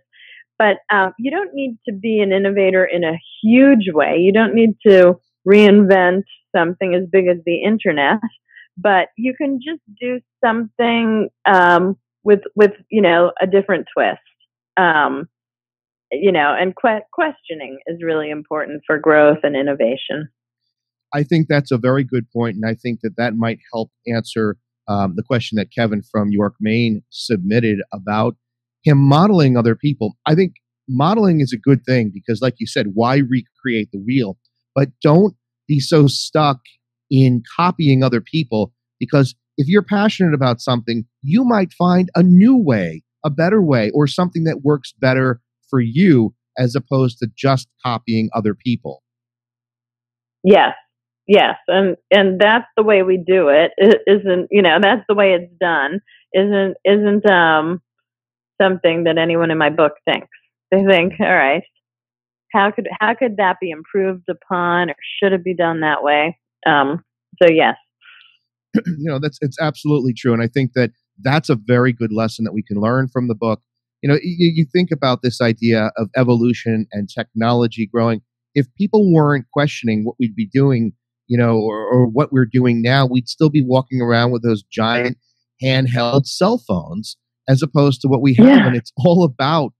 but you don't need to be an innovator in a huge way. You don't need to reinvent something as big as the internet, but you can just do something with a different twist. And questioning is really important for growth and innovation. I think that's a very good point, and I think that might help answer the question that Kevin from York, Maine submitted about him modeling other people. I think modeling is a good thing because, like you said, why recreate the wheel? But don't be so stuck in copying other people, because if you're passionate about something, you might find a new way, a better way, or something that works better for you as opposed to just copying other people. Yes. And that's the way we do it. It isn't, that's the way it's done. Isn't something that anyone in my book thinks. They think, all right, how could that be improved upon, or should it be done that way? So yes. It's absolutely true. And I think that that's a very good lesson that we can learn from the book. You think about this idea of evolution and technology growing. If people weren't questioning what we'd be doing, or what we're doing now, we'd still be walking around with those giant handheld cell phones as opposed to what we have. Yeah. And it's all about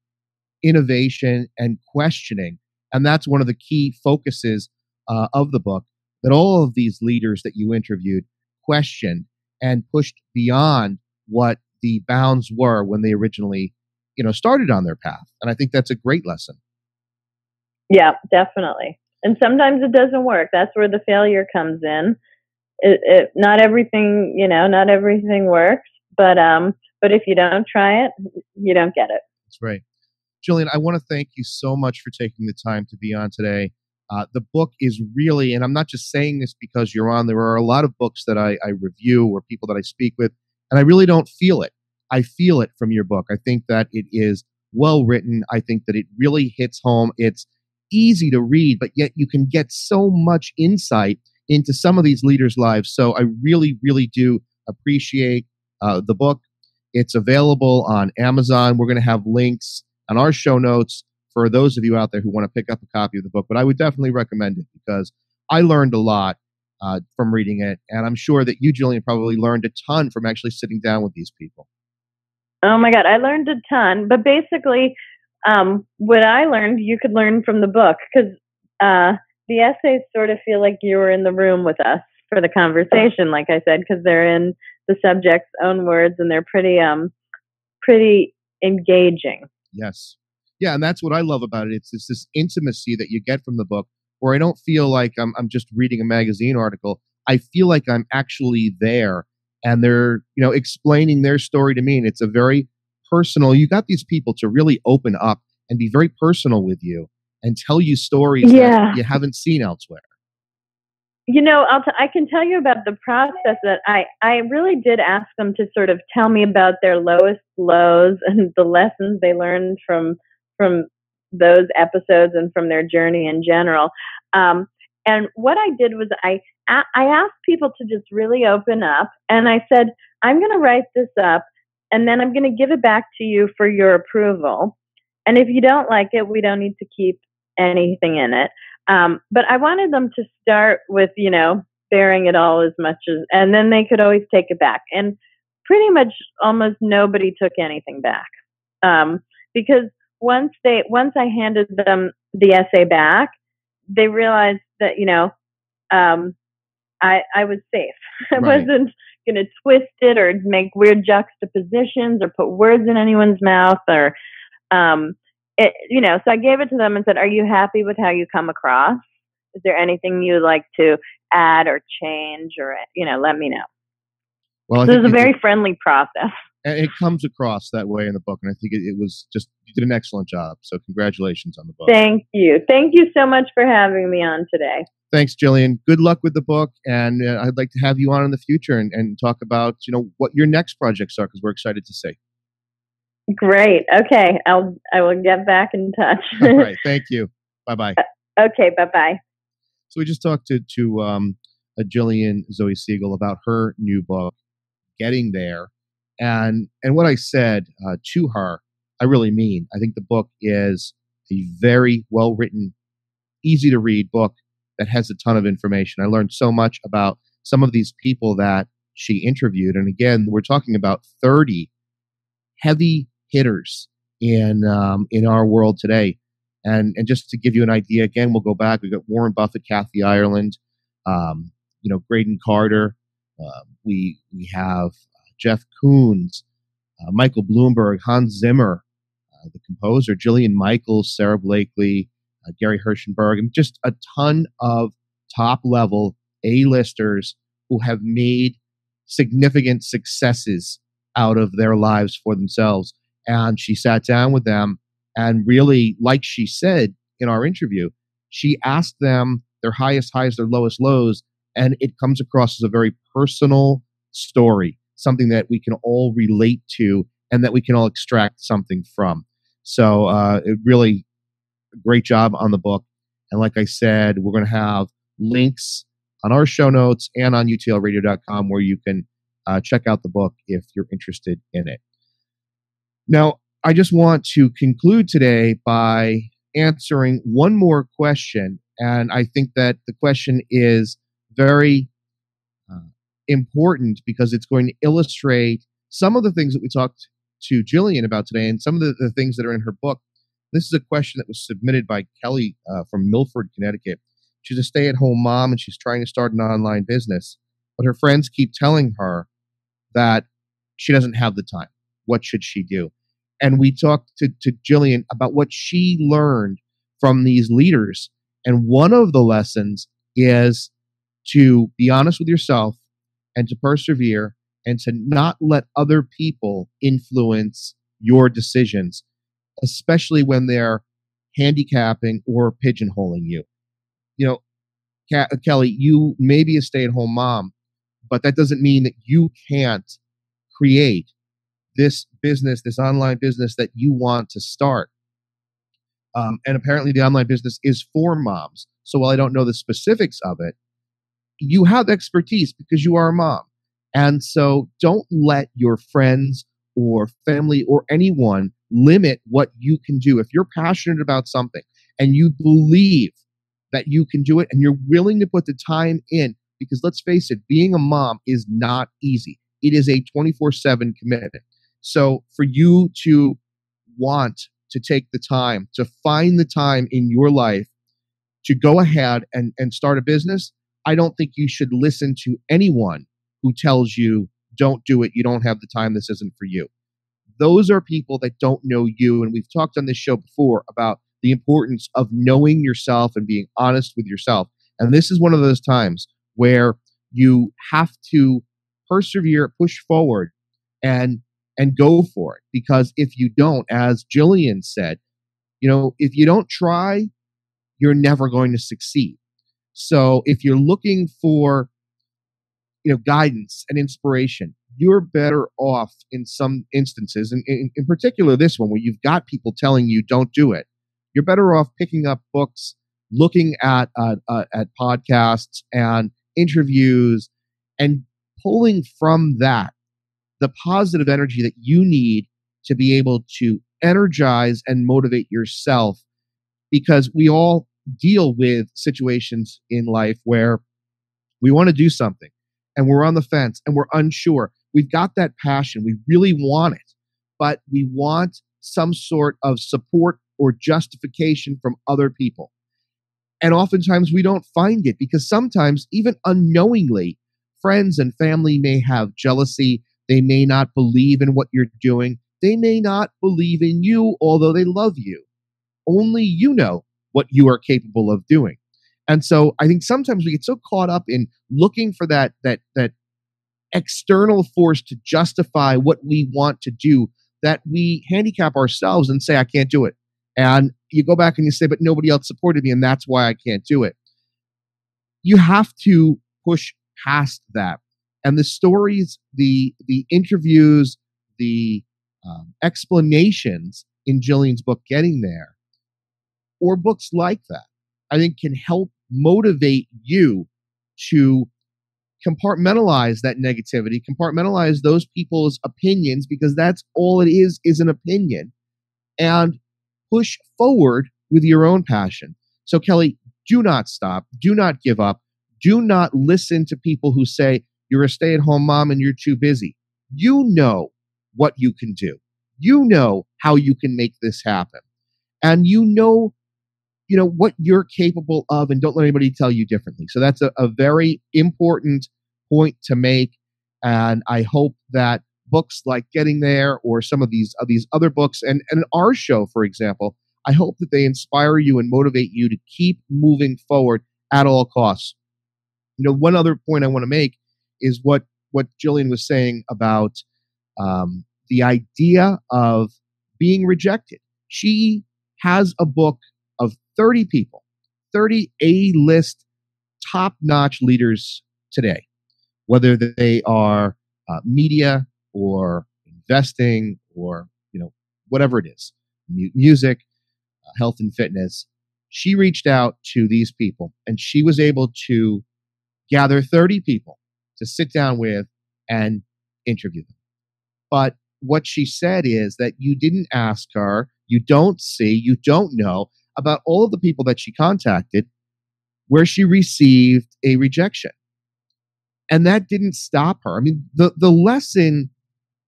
innovation and questioning. And that's one of the key focuses of the book, that all of these leaders that you interviewed questioned and pushed beyond what the bounds were when they originally, started on their path. And I think that's a great lesson. Yeah, definitely. And sometimes it doesn't work. That's where the failure comes in. Not everything, not everything works, but if you don't try it, you don't get it. That's right. Gillian, I want to thank you so much for taking the time to be on today. The book is really, and I'm not just saying this because you're on, there are a lot of books that I review or people that I speak with, and I really don't feel it. I feel it from your book. I think that it is well written. I think that it really hits home. It's easy to read, but yet you can get so much insight into some of these leaders' lives. So I really, really do appreciate the book. It's available on Amazon. We're going to have links on our show notes for those of you out there who want to pick up a copy of the book. But I would definitely recommend it because I learned a lot from reading it. And I'm sure that you, Gillian, probably learned a ton from actually sitting down with these people. Oh my God, I learned a ton. But basically, what I learned, you could learn from the book, because the essays sort of feel like you were in the room with us for the conversation, like I said, because they're in the subject's own words and they're pretty engaging. Yes. Yeah, and that's what I love about it. It's this intimacy that you get from the book, where I don't feel like I'm just reading a magazine article. I feel like I'm actually there, and they're explaining their story to me, and it's a very personal. You got these people to really open up and be very personal with you and tell you stories that you haven't seen elsewhere. I can tell you about the process that I really did ask them to sort of tell me about their lowest lows and the lessons they learned from those episodes and from their journey in general. And what I did was I asked people to just really open up, and I said, I'm going to write this up, and then I'm going to give it back to you for your approval. And if you don't like it, we don't need to keep anything in it. But I wanted them to start with, bearing it all as much as, and then they could always take it back. And pretty much almost nobody took anything back. Because once I handed them the essay back, they realized that, I was safe. I wasn't going to twist it or make weird juxtapositions or put words in anyone's mouth or, so I gave it to them and said, are you happy with how you come across? Is there anything you'd like to add or change or, let me know. Well, so it was a very friendly process. And it comes across that way in the book. And I think it was just, you did an excellent job. So congratulations on the book. Thank you. Thank you so much for having me on today. Thanks, Gillian. Good luck with the book. And I'd like to have you on in the future and talk about, what your next projects are, because we're excited to see. Great. Okay. I will get back in touch. All right. Thank you. Bye-bye. Okay. Bye-bye. So we just talked to Gillian Zoe Segal about her new book, Getting There. And what I said to her, I really mean. I think the book is a very well-written, easy-to-read book that has a ton of information. I learned so much about some of these people that she interviewed. And again, we're talking about 30 heavy hitters in our world today. And just to give you an idea, again, we'll go back. We've got Warren Buffett, Kathy Ireland, Graydon Carter. We have Jeff Koons, Michael Bloomberg, Hans Zimmer, the composer, Jillian Michaels, Sarah Blakely, Gary Hirschenberg, and just a ton of top-level A-listers who have made significant successes out of their lives for themselves. And she sat down with them and really, like she said in our interview, she asked them their highest highs, their lowest lows, and it comes across as a very personal story, something that we can all relate to and that we can all extract something from. So it really a great job on the book. And like I said, we're going to have links on our show notes and on UTLRadio.com where you can check out the book if you're interested in it. Now, I just want to conclude today by answering one more question. And I think that the question is very important because it's going to illustrate some of the things that we talked to Gillian about today and some of the things that are in her book. This is a question that was submitted by Kelly from Milford, Connecticut. She's a stay-at-home mom and she's trying to start an online business, but her friends keep telling her that she doesn't have the time. What should she do? And we talked to Gillian about what she learned from these leaders. And one of the lessons is to be honest with yourself and to persevere and to not let other people influence your decisions, especially when they're handicapping or pigeonholing you. You know, Kelly, you may be a stay-at-home mom, but that doesn't mean that you can't create this business, this online business that you want to start. And apparently the online business is for moms. So while I don't know the specifics of it, you have expertise because you are a mom. And so don't let your friends or family or anyone limit what you can do. If you're passionate about something and you believe that you can do it and you're willing to put the time in, because let's face it, being a mom is not easy. It is a 24/7 commitment. So for you to want to take the time, to find the time in your life to go ahead and start a business, I don't think you should listen to anyone who tells you, don't do it, you don't have the time, this isn't for you. Those are people that don't know you. And we've talked on this show before about the importance of knowing yourself and being honest with yourself. And this is one of those times where you have to persevere, push forward, and go for it. Because if you don't, as Gillian said, you know, if you don't try, you're never going to succeed. So if you're looking for, you know, guidance and inspiration, you're better off in some instances, and in particular this one where you've got people telling you don't do it. You're better off picking up books, looking at podcasts and interviews, and pulling from that the positive energy that you need to be able to energize and motivate yourself, because we all deal with situations in life where we want to do something and we're on the fence and we're unsure. We've got that passion. We really want it, but we want some sort of support or justification from other people. And oftentimes we don't find it because sometimes, even unknowingly, friends and family may have jealousy. They may not believe in what you're doing. They may not believe in you, although they love you. Only you know what you are capable of doing. And so I think sometimes we get so caught up in looking for that external force to justify what we want to do that we handicap ourselves and say, I can't do it. And you go back and you say, but nobody else supported me, and that's why I can't do it. You have to push past that. And the stories, the interviews, the explanations in Gillian's book, Getting There, or books like that, I think can help motivate you to compartmentalize that negativity, compartmentalize those people's opinions, because that's all it is an opinion, and push forward with your own passion. So Kelly, do not stop. Do not give up. Do not listen to people who say you're a stay-at-home mom and you're too busy. You know what you can do. You know how you can make this happen. And you know what you're capable of, and don't let anybody tell you differently. So that's a very important point to make. And I hope that books like Getting There, or some of these other books, and our show, for example, I hope that they inspire you and motivate you to keep moving forward at all costs. One other point I want to make is what Gillian was saying about the idea of being rejected. She has a book of 30 people, 30 A-list top-notch leaders today, whether they are media or investing or whatever it is, music, health and fitness, she reached out to these people and she was able to gather 30 people to sit down with and interview them. But what she said is that you didn't ask her, you don't see, you don't know about all of the people that she contacted where she received a rejection. And that didn't stop her. I mean, the lesson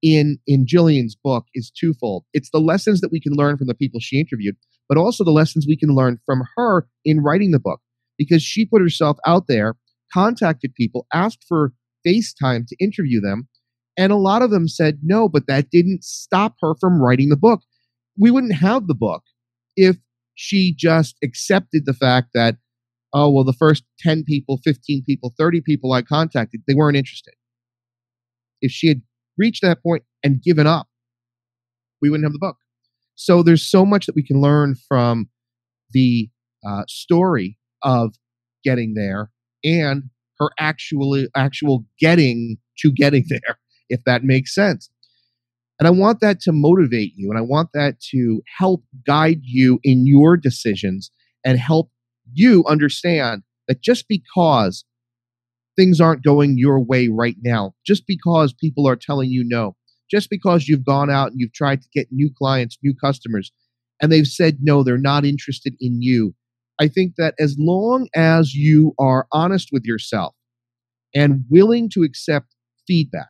in Gillian's book is twofold. It's the lessons that we can learn from the people she interviewed, but also the lessons we can learn from her in writing the book, because she put herself out there, contacted people, asked for FaceTime to interview them, and a lot of them said no, but that didn't stop her from writing the book. We wouldn't have the book if she just accepted the fact that, oh, well, the first 10 people, 15 people, 30 people I contacted, they weren't interested. If she had reached that point and given up, we wouldn't have the book. So there's so much that we can learn from the story of getting there and her actual getting there, if that makes sense. And I want that to motivate you, and I want that to help guide you in your decisions and help you understand that just because things aren't going your way right now, just because people are telling you no, just because you've gone out and you've tried to get new clients, new customers, and they've said no, they're not interested in you. I think that as long as you are honest with yourself and willing to accept feedback,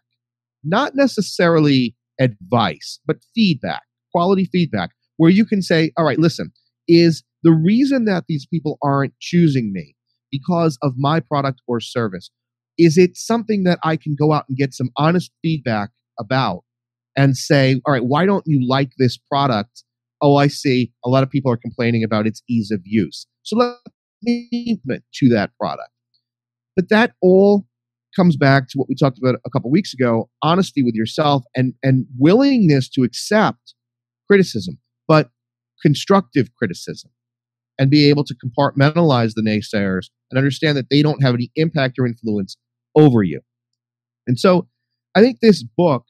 not necessarily advice, but feedback, quality feedback, where you can say, all right, listen, is the reason that these people aren't choosing me because of my product or service? Is it something that I can go out and get some honest feedback about and say, all right, why don't you like this product? Oh, I see. A lot of people are complaining about its ease of use. So let me commit to that product. But that all comes back to what we talked about a couple weeks ago, honesty with yourself and willingness to accept criticism, but constructive criticism, and be able to compartmentalize the naysayers and understand that they don't have any impact or influence over you. And so I think this book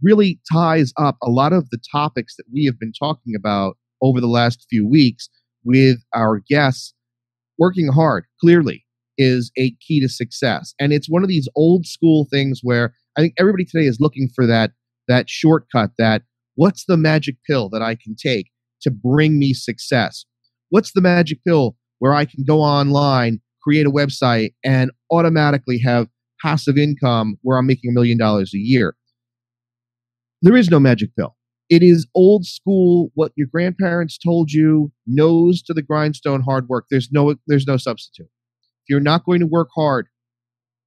really ties up a lot of the topics that we have been talking about over the last few weeks with our guests. Working hard, clearly, is a key to success. And it's one of these old school things where I think everybody today is looking for that shortcut, that what's the magic pill that I can take to bring me success? What's the magic pill where I can go online, create a website, and automatically have passive income where I'm making $1 million a year? There is no magic pill. It is old school, what your grandparents told you, nose to the grindstone, hard work. There's no substitute. If you're not going to work hard,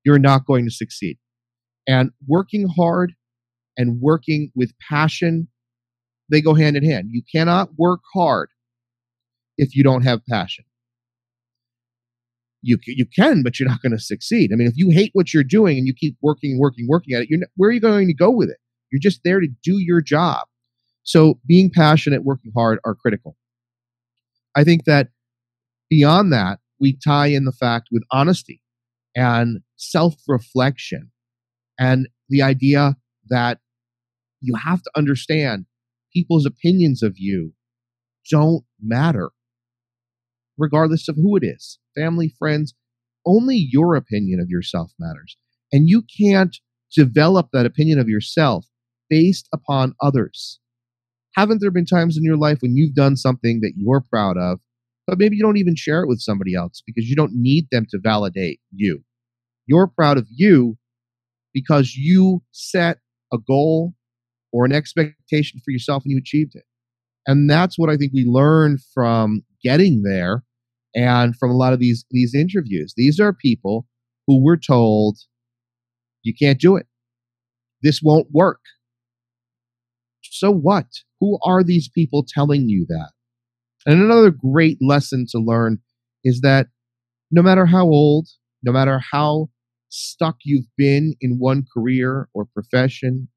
you're not going to succeed. And working hard and working with passion, they go hand in hand. You cannot work hard if you don't have passion. You can, but you're not going to succeed. I mean, if you hate what you're doing and you keep working at it, where are you going to go with it? You're just there to do your job. So being passionate, working hard are critical. I think that beyond that, we tie in the fact with honesty and self-reflection and the idea that you have to understand people's opinions of you don't matter, regardless of who it is, family, friends. Only your opinion of yourself matters. And you can't develop that opinion of yourself based upon others. Haven't there been times in your life when you've done something that you're proud of, but maybe you don't even share it with somebody else because you don't need them to validate you? You're proud of you because you set a goal or an expectation for yourself and you achieved it. And that's what I think we learn from getting there and from a lot of these interviews. These are people who were told, you can't do it. This won't work. So what? Who are these people telling you that? And another great lesson to learn is that no matter how old, no matter how stuck you've been in one career or profession,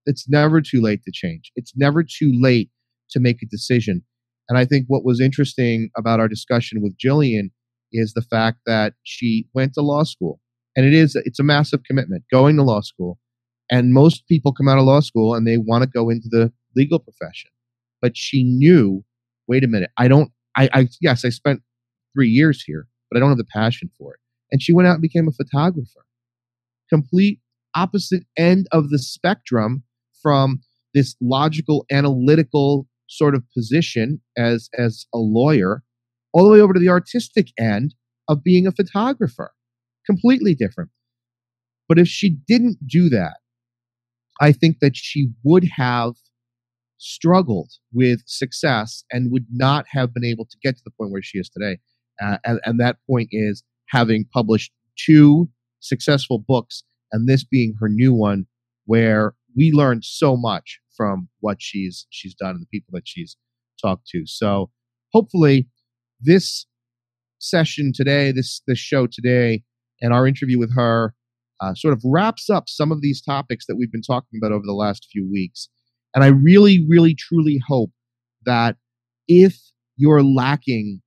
it's never too late to change. It's never too late to make a decision. And I think what was interesting about our discussion with Gillian is the fact that she went to law school. And it's a massive commitment, going to law school. And most people come out of law school and they want to go into the legal profession. But she knew wait a minute, yes, I spent 3 years here, but I don't have the passion for it. And she went out and became a photographer. Complete opposite end of the spectrum from this logical, analytical sort of position as a lawyer, all the way over to the artistic end of being a photographer. Completely different. But if she didn't do that, I think that she would have struggled with success and would not have been able to get to the point where she is today. And that point is having published 2 successful books, and this being her new one, where we learned so much from what she's done and the people that she's talked to. So hopefully this session today, this show today, and our interview with her sort of wraps up some of these topics that we've been talking about over the last few weeks. And I really, really, truly hope that if you're lacking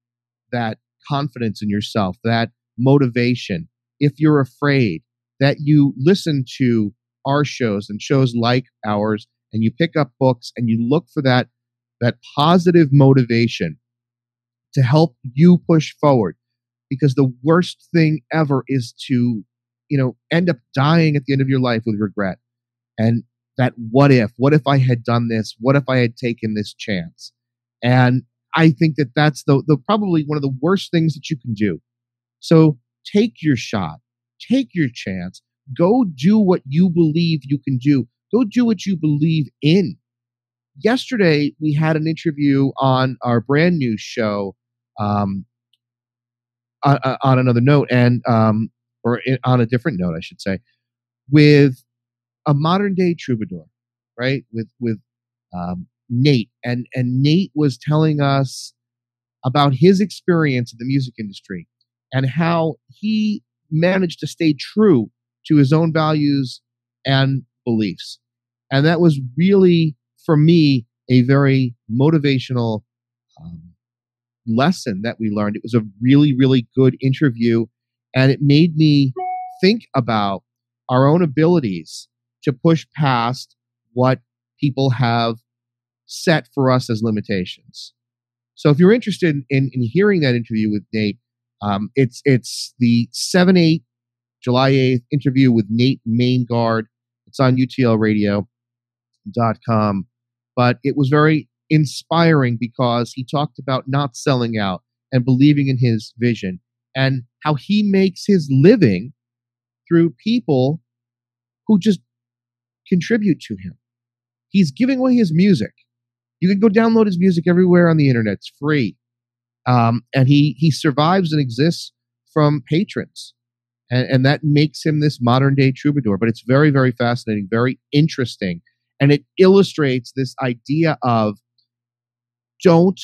that confidence in yourself, that motivation, if you're afraid, that you listen to our shows and shows like ours, and you pick up books and you look for that positive motivation to help you push forward. Because the worst thing ever is to, end up dying at the end of your life with regret. And that what if I had done this? What if I had taken this chance? And I think that that's the probably one of the worst things that you can do. So take your shot, take your chance, go do what you believe you can do. Go do what you believe in. Yesterday, we had an interview on our brand new show, on another note, and on a different note, I should say, with a modern day troubadour, right? With Nate, and Nate was telling us about his experience in the music industry and how he managed to stay true to his own values and beliefs. And that was really, for me, a very motivational lesson that we learned. It was a really, really good interview, and it made me think about our own abilities to push past what people have set for us as limitations. So if you're interested in hearing that interview with Nate, it's the July 8th interview with Nate Maingard. It's on UTLRadio.com. But it was very inspiring because he talked about not selling out and believing in his vision and how he makes his living through people who just contribute to him. He's giving away his music. You can go download his music everywhere on the internet. It's free. And he survives and exists from patrons. And that makes him this modern day troubadour. But it's very, very fascinating, very interesting. And it illustrates this idea of don't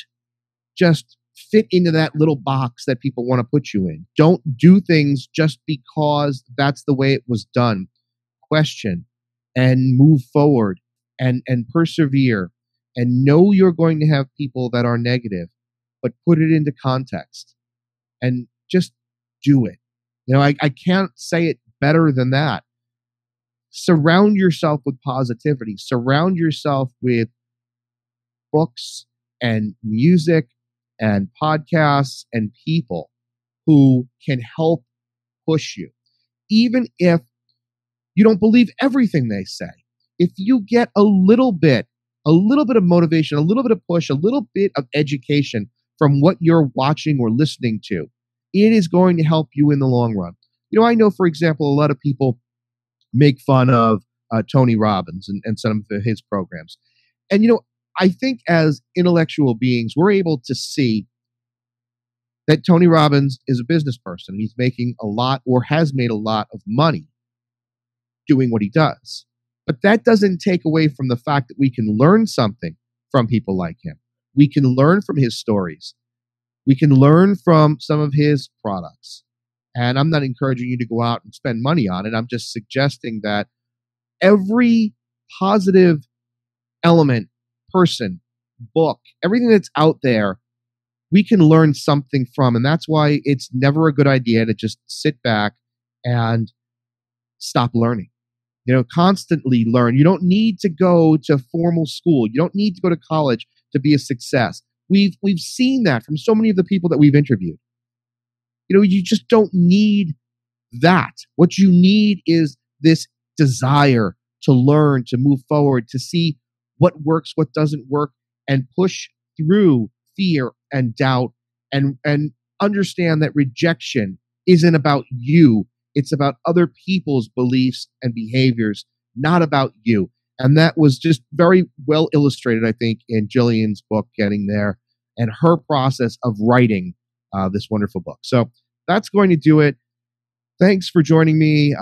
just fit into that little box that people want to put you in. Don't do things just because that's the way it was done. Question and move forward and persevere, and know you're going to have people that are negative, but put it into context and just do it. I can't say it better than that. Surround yourself with positivity. Surround yourself with books and music and podcasts and people who can help push you. Even if you don't believe everything they say, if you get a little bit of motivation, a little bit of push, a little bit of education from what you're watching or listening to, it is going to help you in the long run. I know, for example, a lot of people make fun of Tony Robbins and some of his programs. And, I think as intellectual beings, we're able to see that Tony Robbins is a business person. He's making a lot, or has made a lot, of money doing what he does. But that doesn't take away from the fact that we can learn something from people like him. We can learn from his stories. We can learn from some of his products. And I'm not encouraging you to go out and spend money on it. I'm just suggesting that every positive element, person, book, everything that's out there, we can learn something from. And that's why it's never a good idea to just sit back and stop learning. Constantly learn. You don't need to go to formal school. You don't need to go to college to be a success. We've seen that from so many of the people that we've interviewed. You just don't need that. What you need is this desire to learn, to move forward, to see what works, what doesn't work, and push through fear and doubt, and understand that rejection isn't about you. It's about other people's beliefs and behaviors, not about you. And that was just very well illustrated, I think, in Gillian's book, Getting There, and her process of writing this wonderful book. So that's going to do it. Thanks for joining me.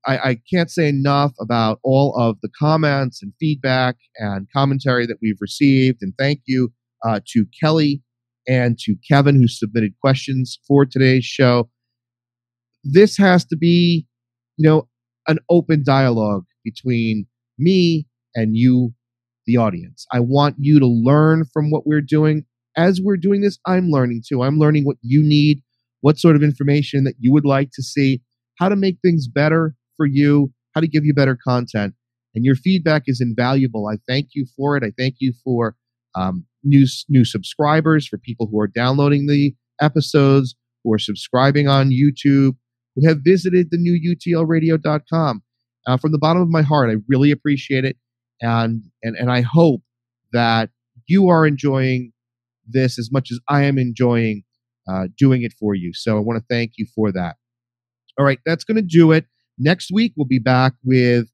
I can't say enough about all of the comments and feedback and commentary that we've received. And thank you to Kelly and to Kevin, who submitted questions for today's show. This has to be, an open dialogue between me and you, the audience. I want you to learn from what we're doing. As we're doing this, I'm learning too. I'm learning what you need, what sort of information that you would like to see, how to make things better for you, how to give you better content. And your feedback is invaluable. I thank you for it. I thank you for new subscribers, for people who are downloading the episodes, who are subscribing on YouTube, who have visited the new UTLRadio.com. From the bottom of my heart, I really appreciate it. And I hope that you are enjoying this as much as I am enjoying doing it for you. So I want to thank you for that. All right, that's going to do it. Next week, we'll be back with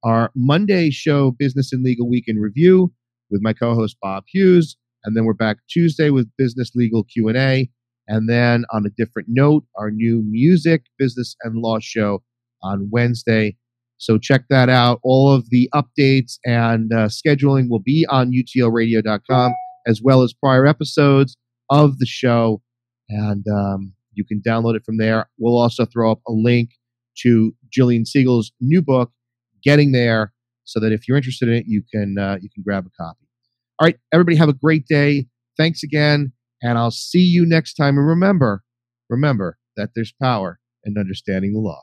our Monday show, Business and Legal Week in Review, with my co-host Bob Hughes. And then we're back Tuesday with Business Legal Q&A. And then on a different note, our new music, business, and law show on Wednesday. So check that out. All of the updates and scheduling will be on utlradio.com, as well as prior episodes of the show. And you can download it from there. We'll also throw up a link to Gillian Segal's new book, Getting There, so that if you're interested in it, you can grab a copy. All right, everybody have a great day. Thanks again, and I'll see you next time. And remember that there's power in understanding the law.